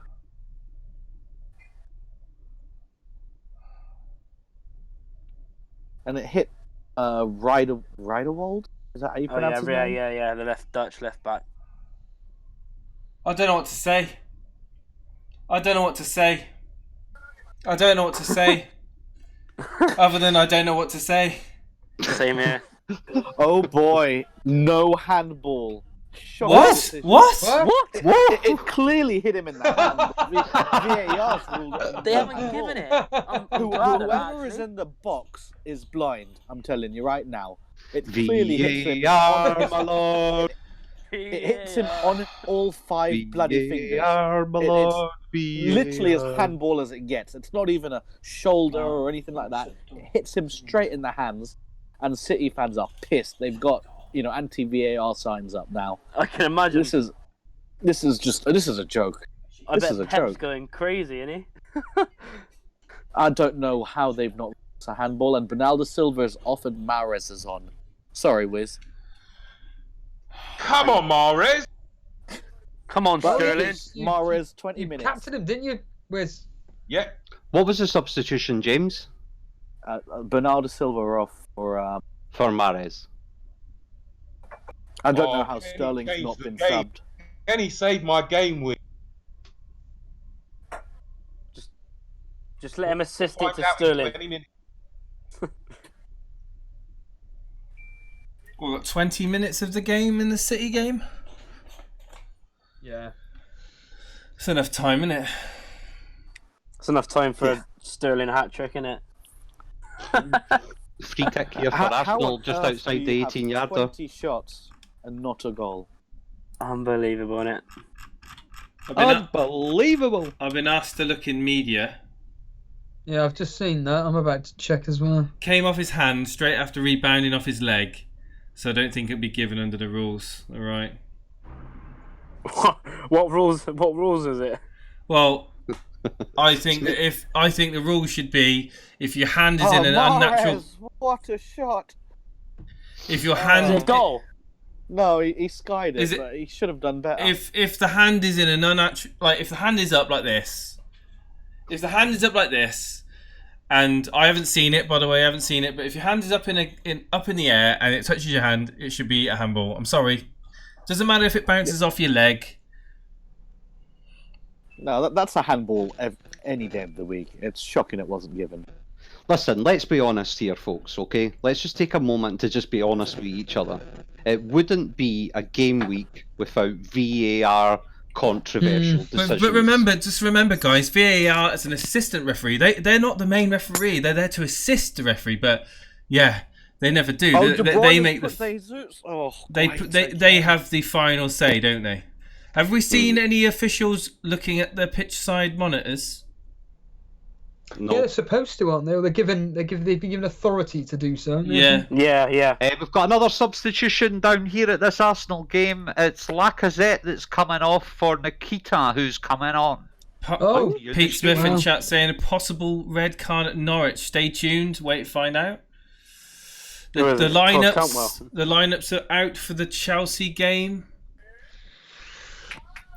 And it hit Riederwald? Is that how you pronounce his name? Yeah, the Dutch left back. I don't know what to say. I don't know what to say. I don't know what to say. Other than I don't know what to say. Same here. Oh boy, no handball. What? What? It clearly hit him in the hand. VAR's ruled. They haven't given it. Whoever is in the box is blind. I'm telling you right now. It clearly hits him. My lord. It hits him on all 5 bloody fingers. It's literally as handball as it gets. It's not even a shoulder or anything like that. It hits him straight in the hands, and City fans are pissed. They've got anti-VAR signs up now. I can imagine. This is a joke. I bet Pep's going crazy, isn't he? I don't know how they've not a handball, and Bernardo Silva is off and Mahrez is on. Sorry, Wiz. Come on, Mahrez. Come on, Sterling. Mahrez, 20 minutes. You captained him, didn't you, Wiz? Yeah. What was the substitution, James? Bernardo Silva off for Mahrez. I don't know how Sterling's not been subbed. Can he save my game win? Just let him assist it to Sterling. We've got 20 minutes of the game in the City game. Yeah. It's enough time, isn't it? It's enough time for a Sterling hat-trick, isn't it? Free kick here for Arsenal, just outside the 18-yarder. 20 shots and not a goal. Unbelievable, isn't it? Unbelievable! I've been asked to look in media. Yeah, I've just seen that. I'm about to check as well. Came off his hand straight after rebounding off his leg. So I don't think it'd be given under the rules. All right. What rules? What rules is it? Well, I think that the rule should be if your hand is in an unnatural. What a shot! If your hand is it a goal? No, he skied it, but he should have done better. If the hand is in an unnatural, like if the hand is up like this, and I haven't seen it, by the way, I haven't seen it, but if your hand is up in the air and it touches your hand, it should be a handball. I'm sorry. Doesn't matter if it bounces off your leg. No, that's a handball any day of the week. It's shocking it wasn't given. Listen, let's be honest here, folks, okay? Let's just take a moment to just be honest with each other. It wouldn't be a game week without VAR controversial decisions. But just remember, guys, VAR is an assistant referee. They're not the main referee. They're there to assist the referee. But yeah, they never do. They make they have the final say, don't they? Have we seen any officials looking at the pitch side monitors? No. Yeah, they're supposed to, aren't they? Or they've been given authority to do so. Yeah. We've got another substitution down here at this Arsenal game. It's Lacazette that's coming off for Nikita, who's coming on. Pete Smith in chat saying a possible red card at Norwich. Stay tuned. Wait to find out. The lineups are out for the Chelsea game.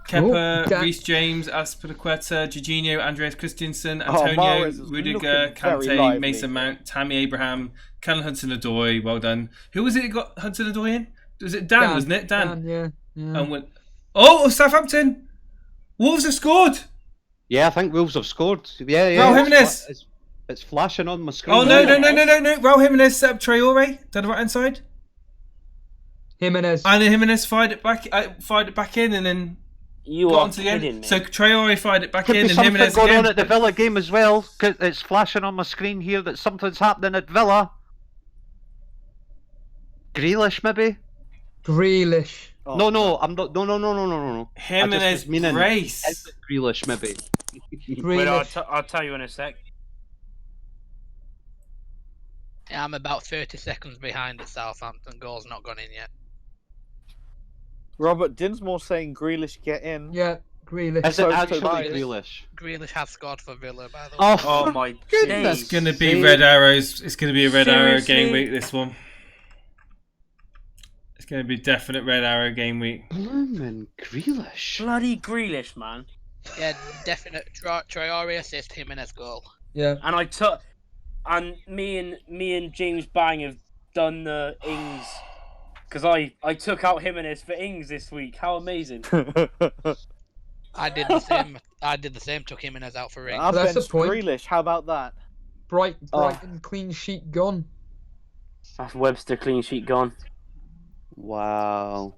Kepa, Reece James, Aspilicueta, Jorginho, Andreas Christensen, Antonio, Rudiger, Kante, Mason Mount, Tammy Abraham, Callum Hudson-Odoi. Well done. Who was it who got Hudson-Odoi in? Was it Dan, wasn't it? Dan, yeah. And Southampton! Wolves have scored! Yeah, I think Wolves have scored. Yeah. Raul Jimenez! It's flashing on my screen. Oh, no. Raul Jimenez set up Traore down the right-hand side. Jimenez. And then Jimenez fired it back in, and then... You got are onto the kidding end. me. So Traore fired it back Could in, be and something Jimenez going again. on at the Villa game as well. 'Cause it's flashing on my screen here that something's happening at Villa. Grealish, maybe? Grealish. No, I'm not. No. Jimenez brace. Grealish, maybe. Wait, Grealish. I'll tell you in a sec. Yeah, I'm about 30 seconds behind at Southampton. Goal's not gone in yet. Robert Dinsmore saying Grealish get in. Yeah, Grealish. Is it So actually biased. Grealish? Grealish has scored for Villa, by the way. Oh, my goodness. It's going to be red arrows. It's going to be a red arrow Seriously? game week, this one. It's going to be definite red arrow game week. Bloomin' Grealish. Bloody Grealish, man. Yeah, definite. Traore assist, Jimenez goal. Yeah. And me and James Bang have done the Ings because I took out Jimenez for Ings this week. How amazing! I did the same. Took Jimenez out for Ring. I That's benched the point. Grealish. How about that? Brighton clean sheet gone. That's Webster clean sheet gone. Wow.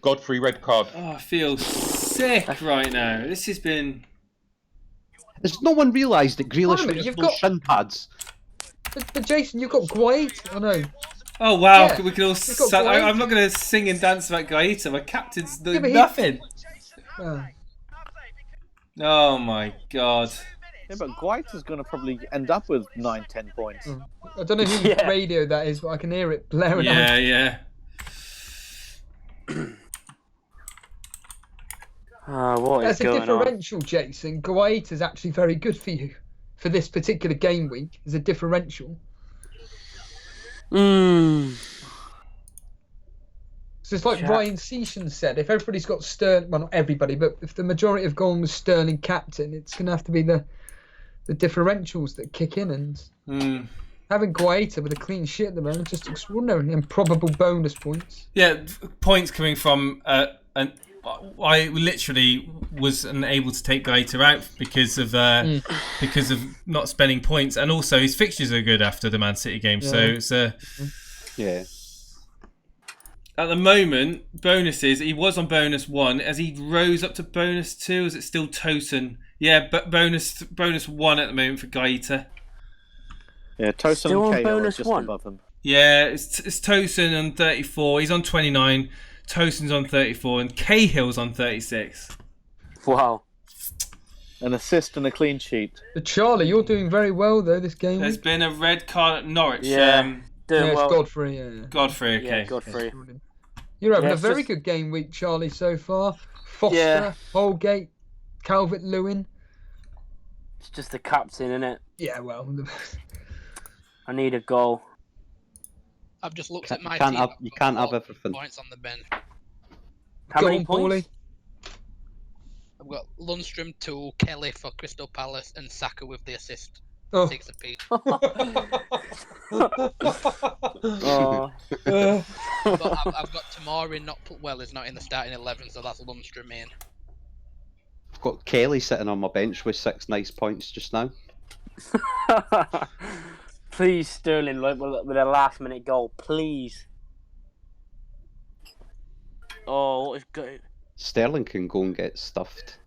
Godfrey red card. Oh, I feel sick right now. This has been... Has no one realised that Grealish Wait a minute, wears you've no got- shin pads? But Jason, you've got Guaita. Oh no. Oh, wow. Yeah, We can all... we've got I'm not going to sing and dance about Gaeta. My captain's doing but he- nothing. Ah. Oh, my God. Yeah, but Guaita's going to probably end up with 9-10 points. I don't know whose Yeah. radio that is, but I can hear it blaring out. Yeah. What is That's a going on? differential, Jason. Guaita's actually very good for you for this particular game week. Is a differential. So it's like Jack. Ryan Seaton said, if everybody's got Sterling, well, not everybody, but if the majority have gone with Sterling captain, it's going to have to be the differentials that kick in. And having Guaita with a clean sheet at the moment, just extraordinary. And probable bonus points. Yeah, points coming from... I literally wasn't able to take Gaeta out because of not spending points, and also his fixtures are good after the Man City game. Yeah. So Yeah. at the moment, bonuses. He was on bonus 1. As he rose up to bonus 2, is it still Tosin? Yeah, but bonus 1 at the moment for Gaeta. Yeah, Tosin Still on and Cahill are bonus just 1? above him. Yeah, it's Tosin on 34. He's on 29. Tosin's on 34, and Cahill's on 36. Wow. An assist and a clean sheet. But Charlie, you're doing very well though this game There's week. been a red card at Norwich. Yeah. Doing It's well. Godfrey. Yeah. Godfrey, okay. Yeah, Godfrey. You're having Yeah, a it's very just- good game week, Charlie, so far. Foster, Yeah. Holgate, Calvert-Lewin. It's just the captain, innit? Yeah, well, I need a goal. I've just looked at my You can't team. have- I've you got can't have 4 everything. Points on the bench. How go many on, points? Paulie. I've got Lundstrom, 2, Kelly for Crystal Palace, and Saka with the assist. Oh. 6 apiece. Oh. But I've got Tamori not put well. He's not in the starting 11, so that's Lundstrom in. I've got Kelly sitting on my bench with 6 nice points just now. Please, Sterling, like, with a last-minute goal, please. Oh, what is good? Sterling can go and get stuffed.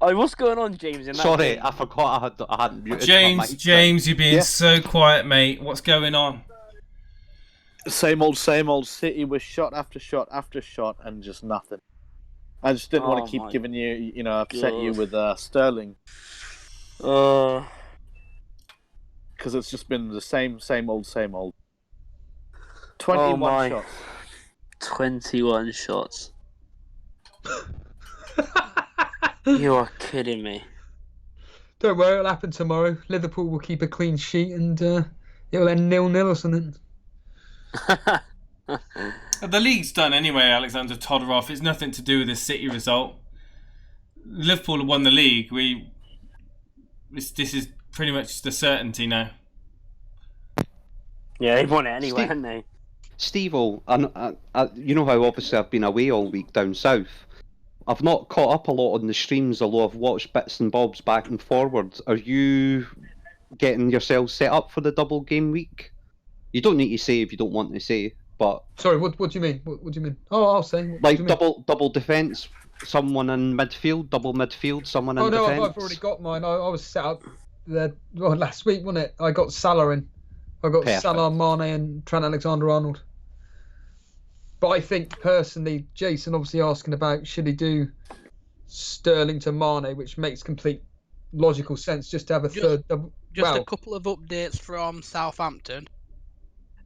Oh, what's going on, James? In that Sorry, game? I forgot I hadn't muted my mic. James, you're being Yeah. so quiet, mate. What's going on? Same old City was shot after shot after shot and just nothing. I just didn't want Oh to keep my giving you, upset you God. with Sterling. Because it's just been the same old. 21 my. shots. 21 shots. You are kidding me. Don't worry, it'll happen tomorrow. Liverpool will keep a clean sheet and it'll end 0-0 or something. The league's done anyway, Alexander Todorov. It's nothing to do with the City result. Liverpool have won the league. This is pretty much the certainty now. Yeah, they won it anyway, Steve- haven't they? Stevo, you know how obviously I've been away all week down south. I've not caught up a lot on the streams, although I've watched bits and bobs back and forwards. Are you getting yourself set up for the double game week? You don't need to say if you don't want to say. But sorry, what do you mean? What do you mean? Oh, I'll say. What like do you mean? double defense, someone in midfield, double midfield, someone in Oh no, defense. I've already got mine. I was set up there last week, wasn't it? I got Salah in. I got Perfect. Salah, Mane, and Trent Alexander-Arnold. But I think personally, Jason obviously asking about should he do Sterling to Mane, which makes complete logical sense just to have a third double. Just a couple of updates from Southampton.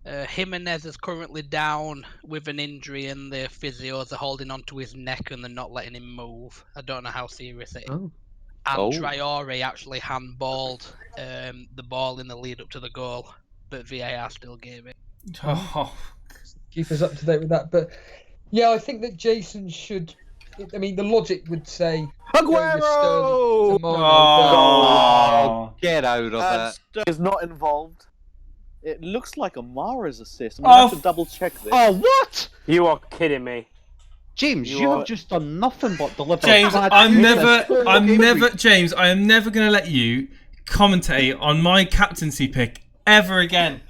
Jimenez is currently down with an injury, and the physios are holding onto his neck and they're not letting him move. I don't know how serious it is. Oh. And Traore actually handballed the ball in the lead up to the goal, but VAR still gave it. Oh. Keep us up to date with that. But yeah, I think that Jason should. I mean, the logic would say Aguero! Oh, get out of it. Is not involved. It looks like a Mara's assist. I'm gonna have to double check this. Oh, what? You are kidding me. James, you have just done nothing but deliver. James, I am never going to let you commentate on my captaincy pick ever again.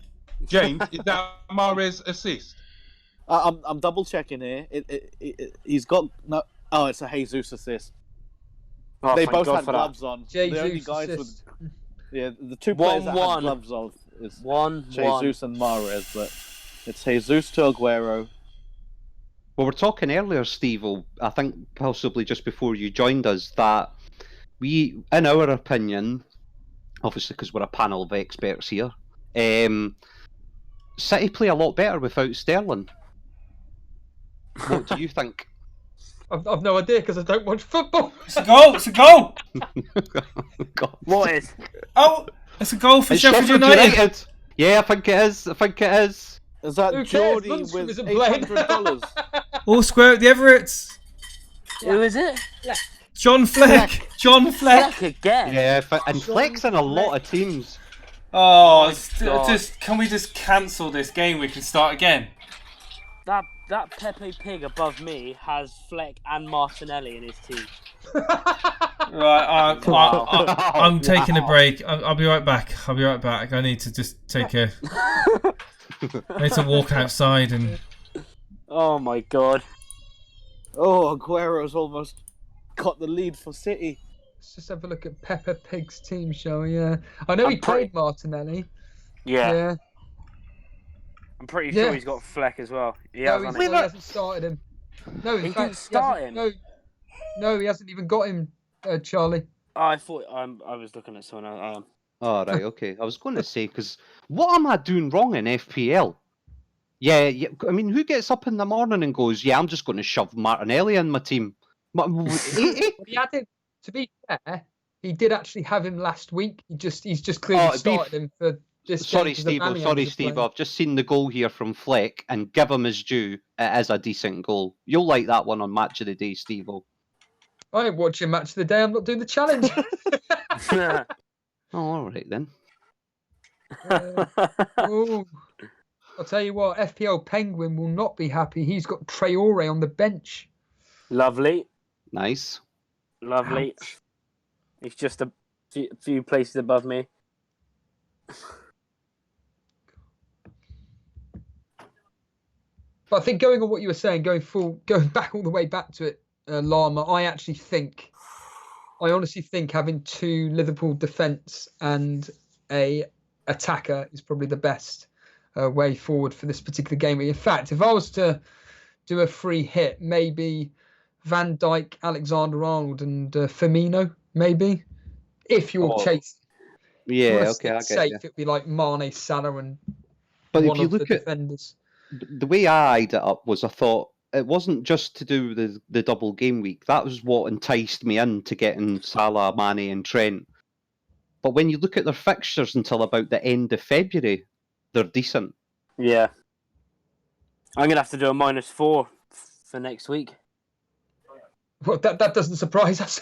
James, is that Mahrez assist? I'm double checking here. He's got no. Oh, it's a Jesus assist. Oh, they thank both God had for gloves that. on. Jesus the only guys assist. with the two players that had 1-1. gloves on is 1-1. Jesus and Mahrez, but it's Jesus to Aguero. Well, we're talking earlier, Stevo, I think possibly just before you joined us, that we, in our opinion, obviously because we're a panel of experts here, City play a lot better without Sterling. What do you think? I've no idea because I don't watch football. It's a goal! It's a goal! What is? Oh, it's a goal for Sheffield United. Yeah, I think it is. Is that Geordie with $800? All square at the Everetts. Who is it? John Fleck. John Fleck. Fleck again. Yeah, and Fleck's in a lot of teams. Oh, can we just cancel this game? We can start again. That Pepe Pig above me has Fleck and Martinelli in his team. Right, I'm taking a break. I'll be right back. I need to just take a. I need to walk outside and. Oh my God! Oh, Aguero's almost got the lead for City. Let's just have a look at Peppa Pig's team show. Yeah, I know he played Martinelli. Yeah. I'm pretty sure he's got Fleck as well. He hasn't started him. No, in fact, didn't start him. No, he hasn't even got him, Charlie. Oh, I thought I was looking at someone else. Oh, right, okay. I was going to say, because what am I doing wrong in FPL? Yeah, I mean, who gets up in the morning and goes, yeah, I'm just going to shove Martinelli in my team? He had him, to be fair, he did actually have him last week. He's just clearly started him for this Sorry, game. Steve. I've just seen the goal here from Fleck, and give him his due. It is a decent goal. You'll like that one on Match of the Day, Steve. I ain't watching Match of the Day. I'm not doing the challenge. Oh, all right then. I'll tell you what, FPL Penguin will not be happy. He's got Traore on the bench. Lovely. Nice. Lovely. Ouch. He's just a few places above me. But I think going on what you were saying, going back all the way back to it, Lama, I honestly think having two Liverpool defence and a attacker is probably the best way forward for this particular game. In fact, if I was to do a free hit, maybe Van Dijk, Alexander-Arnold and Firmino, maybe, if you're chasing. Yeah, okay, I get safe, you. it'd be like Mane, Salah and but one if you of look the at defenders. The way I eyed it up was I thought it wasn't just to do with the double game week. That was what enticed me into getting Salah, Mane and Trent. But when you look at their fixtures until about the end of February, they're decent. Yeah. I'm going to have to do a -4 for next week. Well, that doesn't surprise us.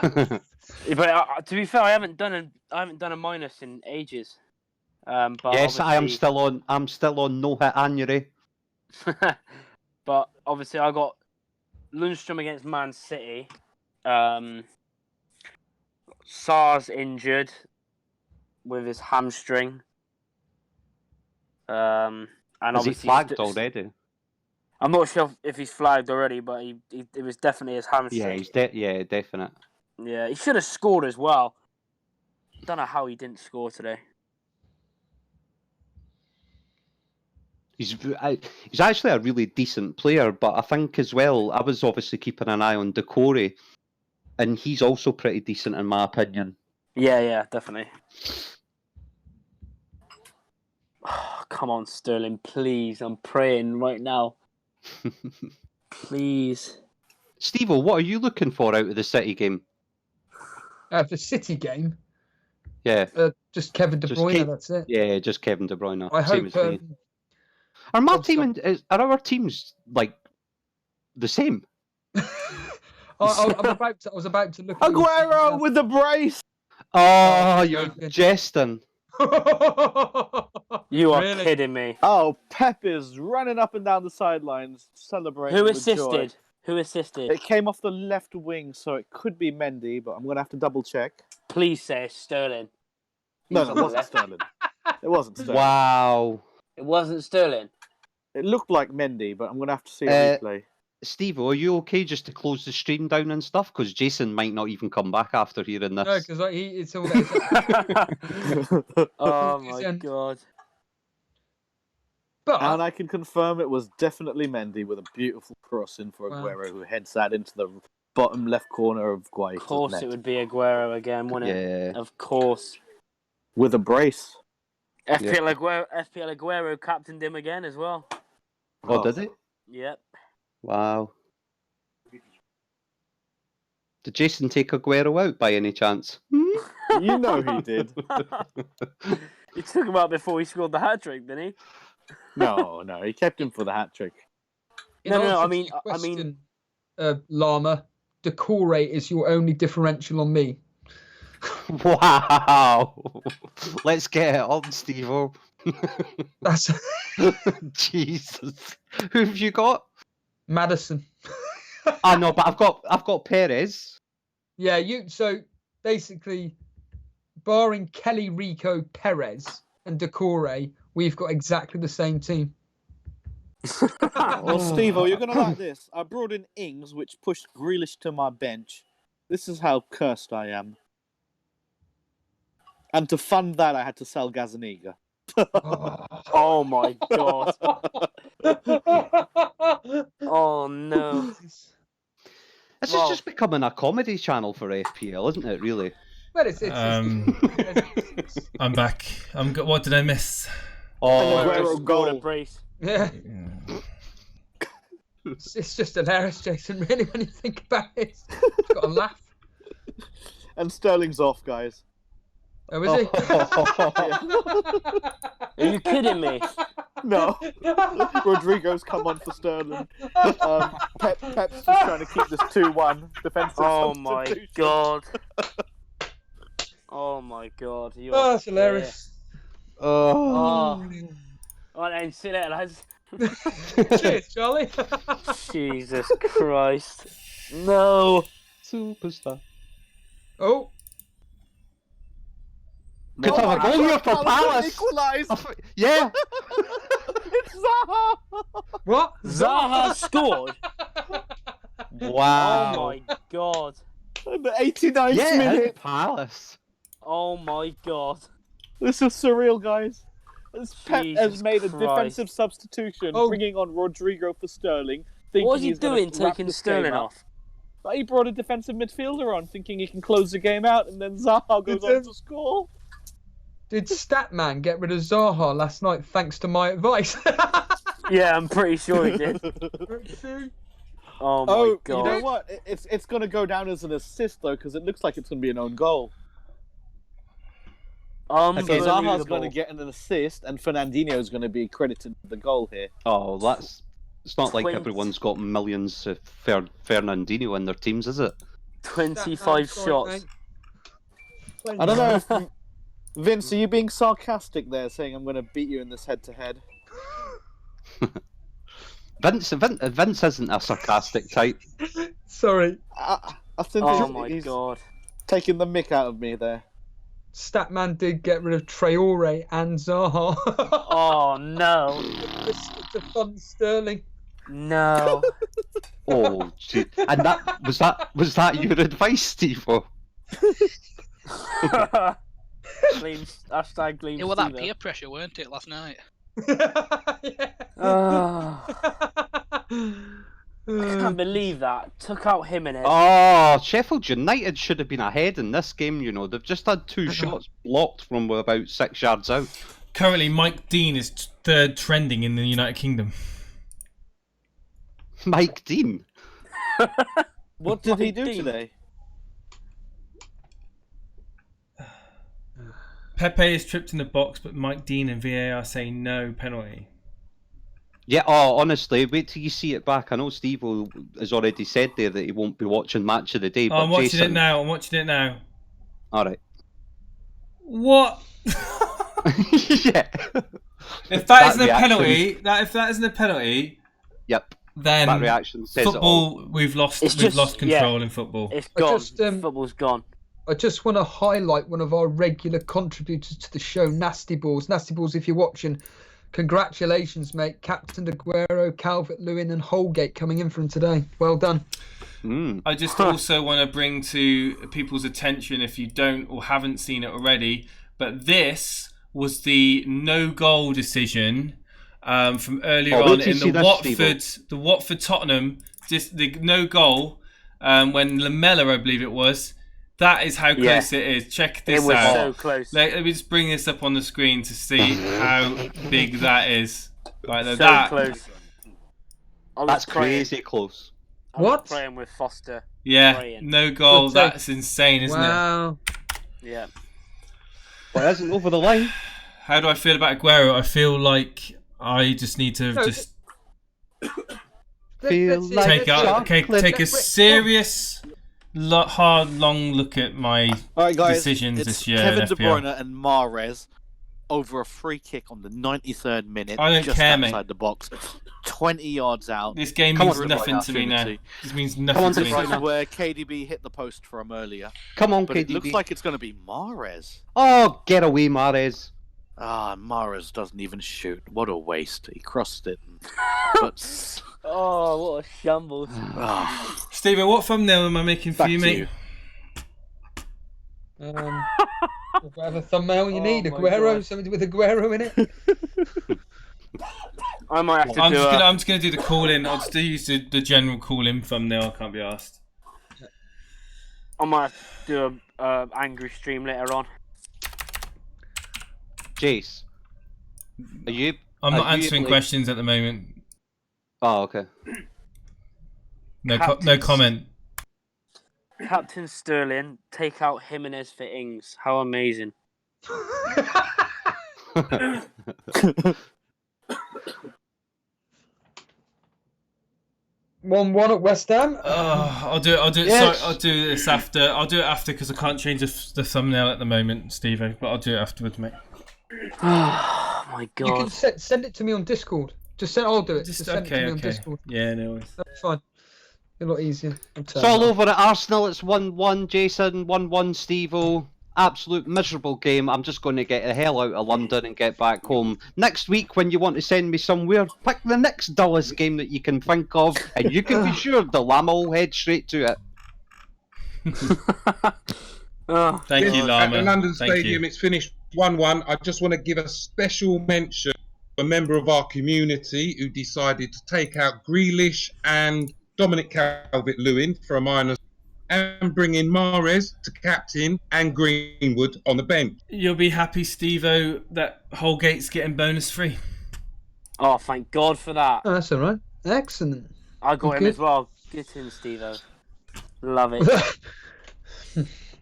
But to be fair, I haven't done a minus in ages. But yes, I am still on. I'm still on no hit January. But obviously, I got Lundstrom against Man City. Sar's injured with his hamstring. And And Is he obviously flagged already? I'm not sure if he's flagged already, but it was definitely his hamstring. Yeah, he's definite. Yeah, he should have scored as well. Don't know how he didn't score today. He's actually a really decent player, but I think as well, I was obviously keeping an eye on Decore, and he's also pretty decent in my opinion. Yeah, definitely. Oh, come on, Sterling, please. I'm praying right now. Please. Stevo, what are you looking for out of the City game? The City game? Yeah. Just Kevin De Bruyne, that's it. Yeah, just Kevin De Bruyne. I Same hope... as me. Are my team are our teams like the same? I was about to look at Aguero with the brace. Oh, you're jesting. You are kidding me. Oh, Pep is running up and down the sidelines celebrating. Who with assisted? joy. Who assisted? It came off the left wing, so it could be Mendy, but I'm going to have to double check. Please say it's Sterling. No, it wasn't Sterling. It wasn't Sterling. Wow. It wasn't Sterling. It looked like Mendy, but I'm going to have to see a replay. Steve, are you okay just to close the stream down and stuff? Because Jason might not even come back after hearing this. No, because it's all Oh my god. And I can confirm it was definitely Mendy with a beautiful cross in for Aguero, who heads that into the bottom left corner of Guaita's Of course net. it would be Aguero again, wouldn't it? Yeah. Of course. With a brace. FPL Aguero captained him again as well. Oh, did he? Yep. Wow. Did Jason take Aguero out by any chance? You know he did. He took him out before he scored the hat-trick, didn't he? No, he kept him for the hat-trick. No, I mean... Llama, Decore is your only differential on me. Wow. Let's get it on, Stevo. That's Jesus. Who have you got? Maddison. I know, but I've got Perez. Yeah, so basically, barring Kelly, Rico, Perez, and Decore, we've got exactly the same team. Well, Stevo, you're going to like this. I brought in Ings, which pushed Grealish to my bench. This is how cursed I am. And to fund that, I had to sell Gazaniga. Oh my god. Oh no. This is just becoming a comedy channel for FPL, isn't it, really? Well, it's I'm back. What did I miss? Oh, goal brace. Yeah. It's just hilarious, Jason, really, when you think about it. You've got to laugh. And Sterling's off, guys. Oh, is he? Are you kidding me? No. Rodrigo's come on for Sterling. Pep's just trying to keep this 2-1 defensive. Oh my god. Oh my god. That's hilarious. Oh. Alright then, see you later, lads. Cheers, Charlie. Jesus Christ. No. Superstar. Oh. Could have a goal here for Palace. Equalise. Yeah. It's Zaha. What? Zaha scored? Wow. Oh my god. The 89th minute. Palace. Oh my god. This is surreal, guys. Pep has made a Christ. defensive substitution, bringing on Rodrigo for Sterling. What was he doing taking Sterling off? But he brought a defensive midfielder on, thinking he can close the game out, and then Zaha goes on to score. Did Statman get rid of Zaha last night thanks to my advice? Yeah, I'm pretty sure he did. Oh my god. You know what? It's going to go down as an assist, though, because it looks like it's going to be an own goal. Okay, Zaha's going to get an assist, and Fernandinho's going to be credited with the goal here. Oh, it's not like everyone's got millions of Fernandinho in their teams, is it? 25 shots. I don't know if... Vince, are you being sarcastic there, saying I'm going to beat you in this head-to-head? Vince isn't a sarcastic type. Sorry. I think oh my he's god. taking the mick out of me there. Statman did get rid of Traore and Zaha. Oh no! It's a fun Sterling. No. Oh, gee. And was that your advice, Stevo? Hashtag Gleam. It was that peer pressure, weren't it, last night? I can't believe that. Took out Jimenez. Oh, Sheffield United should have been ahead in this game, you know. They've just had 2 shots blocked from about 6 yards out. Currently, Mike Dean is third trending in the United Kingdom. Mike Dean? What did he do today? Pepe is tripped in the box, but Mike Dean and VAR say no penalty. Yeah, oh, honestly, wait till you see it back. I know Stevo has already said there that he won't be watching Match of the Day. Oh, but I'm watching Jason... it now. I'm watching it now. All right. What? Yeah. If that isn't a penalty, if that isn't a penalty, yep. Then that reaction says football. It all. We've lost control in football. It's gone. Football's gone. I just want to highlight one of our regular contributors to the show, Nasty Balls. Nasty Balls, if you're watching, congratulations, mate. Captain Aguero, Calvert-Lewin and Holgate coming in from today. Well done. I just also want to bring to people's attention, if you don't or haven't seen it already, but this was the no goal decision from earlier on in the Watford Tottenham, just the no goal when Lamella, I believe it was. That is how close it is. Check this out. It was so close. Let me just bring this up on the screen to see how big that is. Right, so that close. That's crazy close. I was praying with Foster. Yeah, praying. No goal. That's insane, isn't it? Yeah. But it isn't over the line. How do I feel about Aguero? I feel like I just need to take a serious, hard, long look at my decisions it's this year. Kevin in De FPL. Bruyne and Mahrez over a free kick on the 93rd minute. I don't just care, outside mate. the box, 20 yards out. This game means nothing to me now. This means nothing to me. This is where KDB hit the post from earlier. Come on, but KDB. It looks like it's going to be Mahrez. Oh, get away, Mahrez. Mahrez doesn't even shoot. What a waste. He crossed it. But... Oh, what a shambles. Steven, what thumbnail am I making for you, mate? Whatever thumbnail you need. Aguero, something with Aguero in it. I might have to I'm just gonna do the call-in. I'll just use the general call-in thumbnail. I can't be asked. I might have to do a angry stream later on. Jace, are you? I'm not answering questions at the moment. Oh, okay. No comment. Captain Sterling, take out Jimenez for Ings. How amazing. 1-1 at West Ham. I'll do it. Yes. Sorry, I'll do this after. I'll do it after because I can't change the thumbnail at the moment, Steve. But I'll do it afterwards, mate. Oh my god! You can send it to me on Discord. I'll do it. Just send it to me on Discord. Yeah, no worries. That's fine. A lot easier. It's all over at Arsenal. It's 1-1. Jason 1-1. Stevo. Absolute miserable game. I'm just going to get the hell out of London and get back home. Next week, when you want to send me somewhere, pick the next dullest game that you can think of, and you can be sure the Llama will head straight to it. Thank you, Llama. At the London Stadium, it's finished 1-1. I just want to give a special mention to a member of our community who decided to take out Grealish and Dominic Calvert-Lewin for a minus and bring in Mahrez to captain and Greenwood on the bench. You'll be happy, Stevo, that Holgate's getting bonus free. Oh, thank God for that. Oh, that's all right. Excellent. I got him as well. Get him, Stevo. Love it.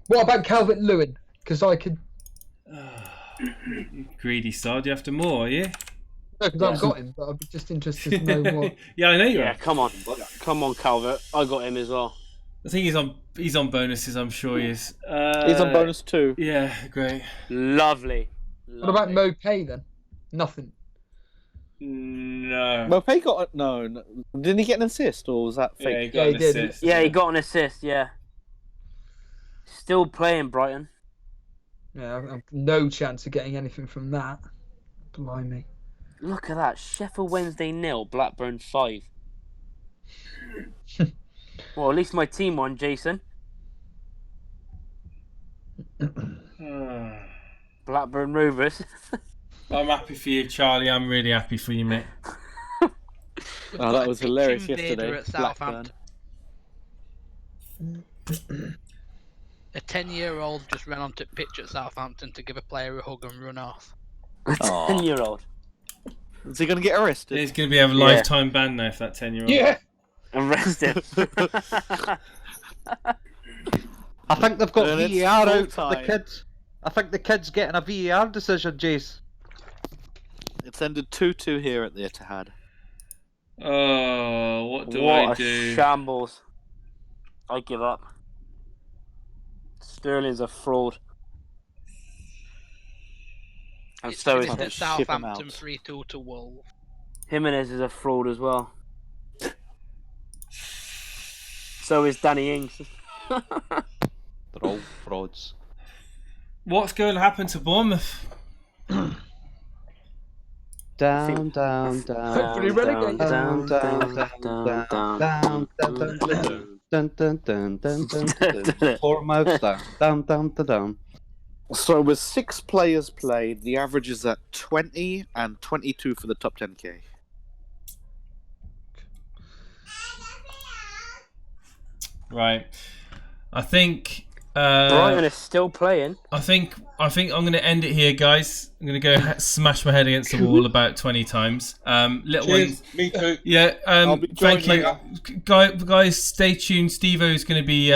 What about Calvert-Lewin? Because I could... Greedy sod, you after more, are you? No, because I've got him, but I'd be just interested to know what... Yeah, I know you Yeah, are. come on, Calvert. I got him as well. I think he's on bonuses, I'm sure he is. He's on bonus too. Yeah, great. Lovely. What about Mopay then? Nothing. No. Mopay got no. Didn't he get an assist or was that fake? Yeah, he got an assist. Yeah, he got an assist. Yeah. Still playing Brighton. Yeah, I've no chance of getting anything from that. Blimey. Look at that. Sheffield Wednesday 0, Blackburn 5. Well, at least my team won, Jason. Blackburn Rovers. I'm happy for you, Charlie. I'm really happy for you, mate. Oh, that was hilarious yesterday. At Southampton. A 10-year-old just ran onto pitch at Southampton to give a player a hug and run off. A 10-year-old. Is he going to get arrested? He's going to be a lifetime ban now for that 10-year-old. Yeah. Arrested. I think they've got And it's VAR full out for the time. kids. I think the kid's getting a VAR decision, Jace. It's ended 2-2 here at the Etihad. Oh, what do What I a do? shambles. I give up. Sterling's a fraud. And It's so is finished at ship him Southampton out. 3-2 to Wolves. Jimenez is a fraud as well. So is Danny Ings. They're all frauds. What's going to happen to Bournemouth? Down, down, down. Hopefully relegated. Down, down, down, down, down, down, dun, dun, dun, dun, dun. Bournemouth down, down, down. So with 6 players played, the average is at 20 and 22 for the top 10k. Right. I think... Brighton is still playing. I think I'm going to end it here, guys. I'm going to go smash my head against the wall about 20 times. Little Cheers. one. Me too. Yeah. I'll be Thank you, joined guys. Stay tuned. Stevo is going to be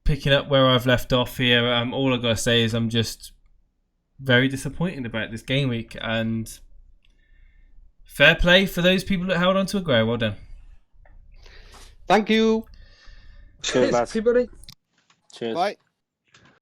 picking up where I've left off here. All I got to say is I'm just very disappointed about this game week, and fair play for those people that held on to a grow. Well done. Thank you. Cheers, lads. Everybody. Cheers. Bye.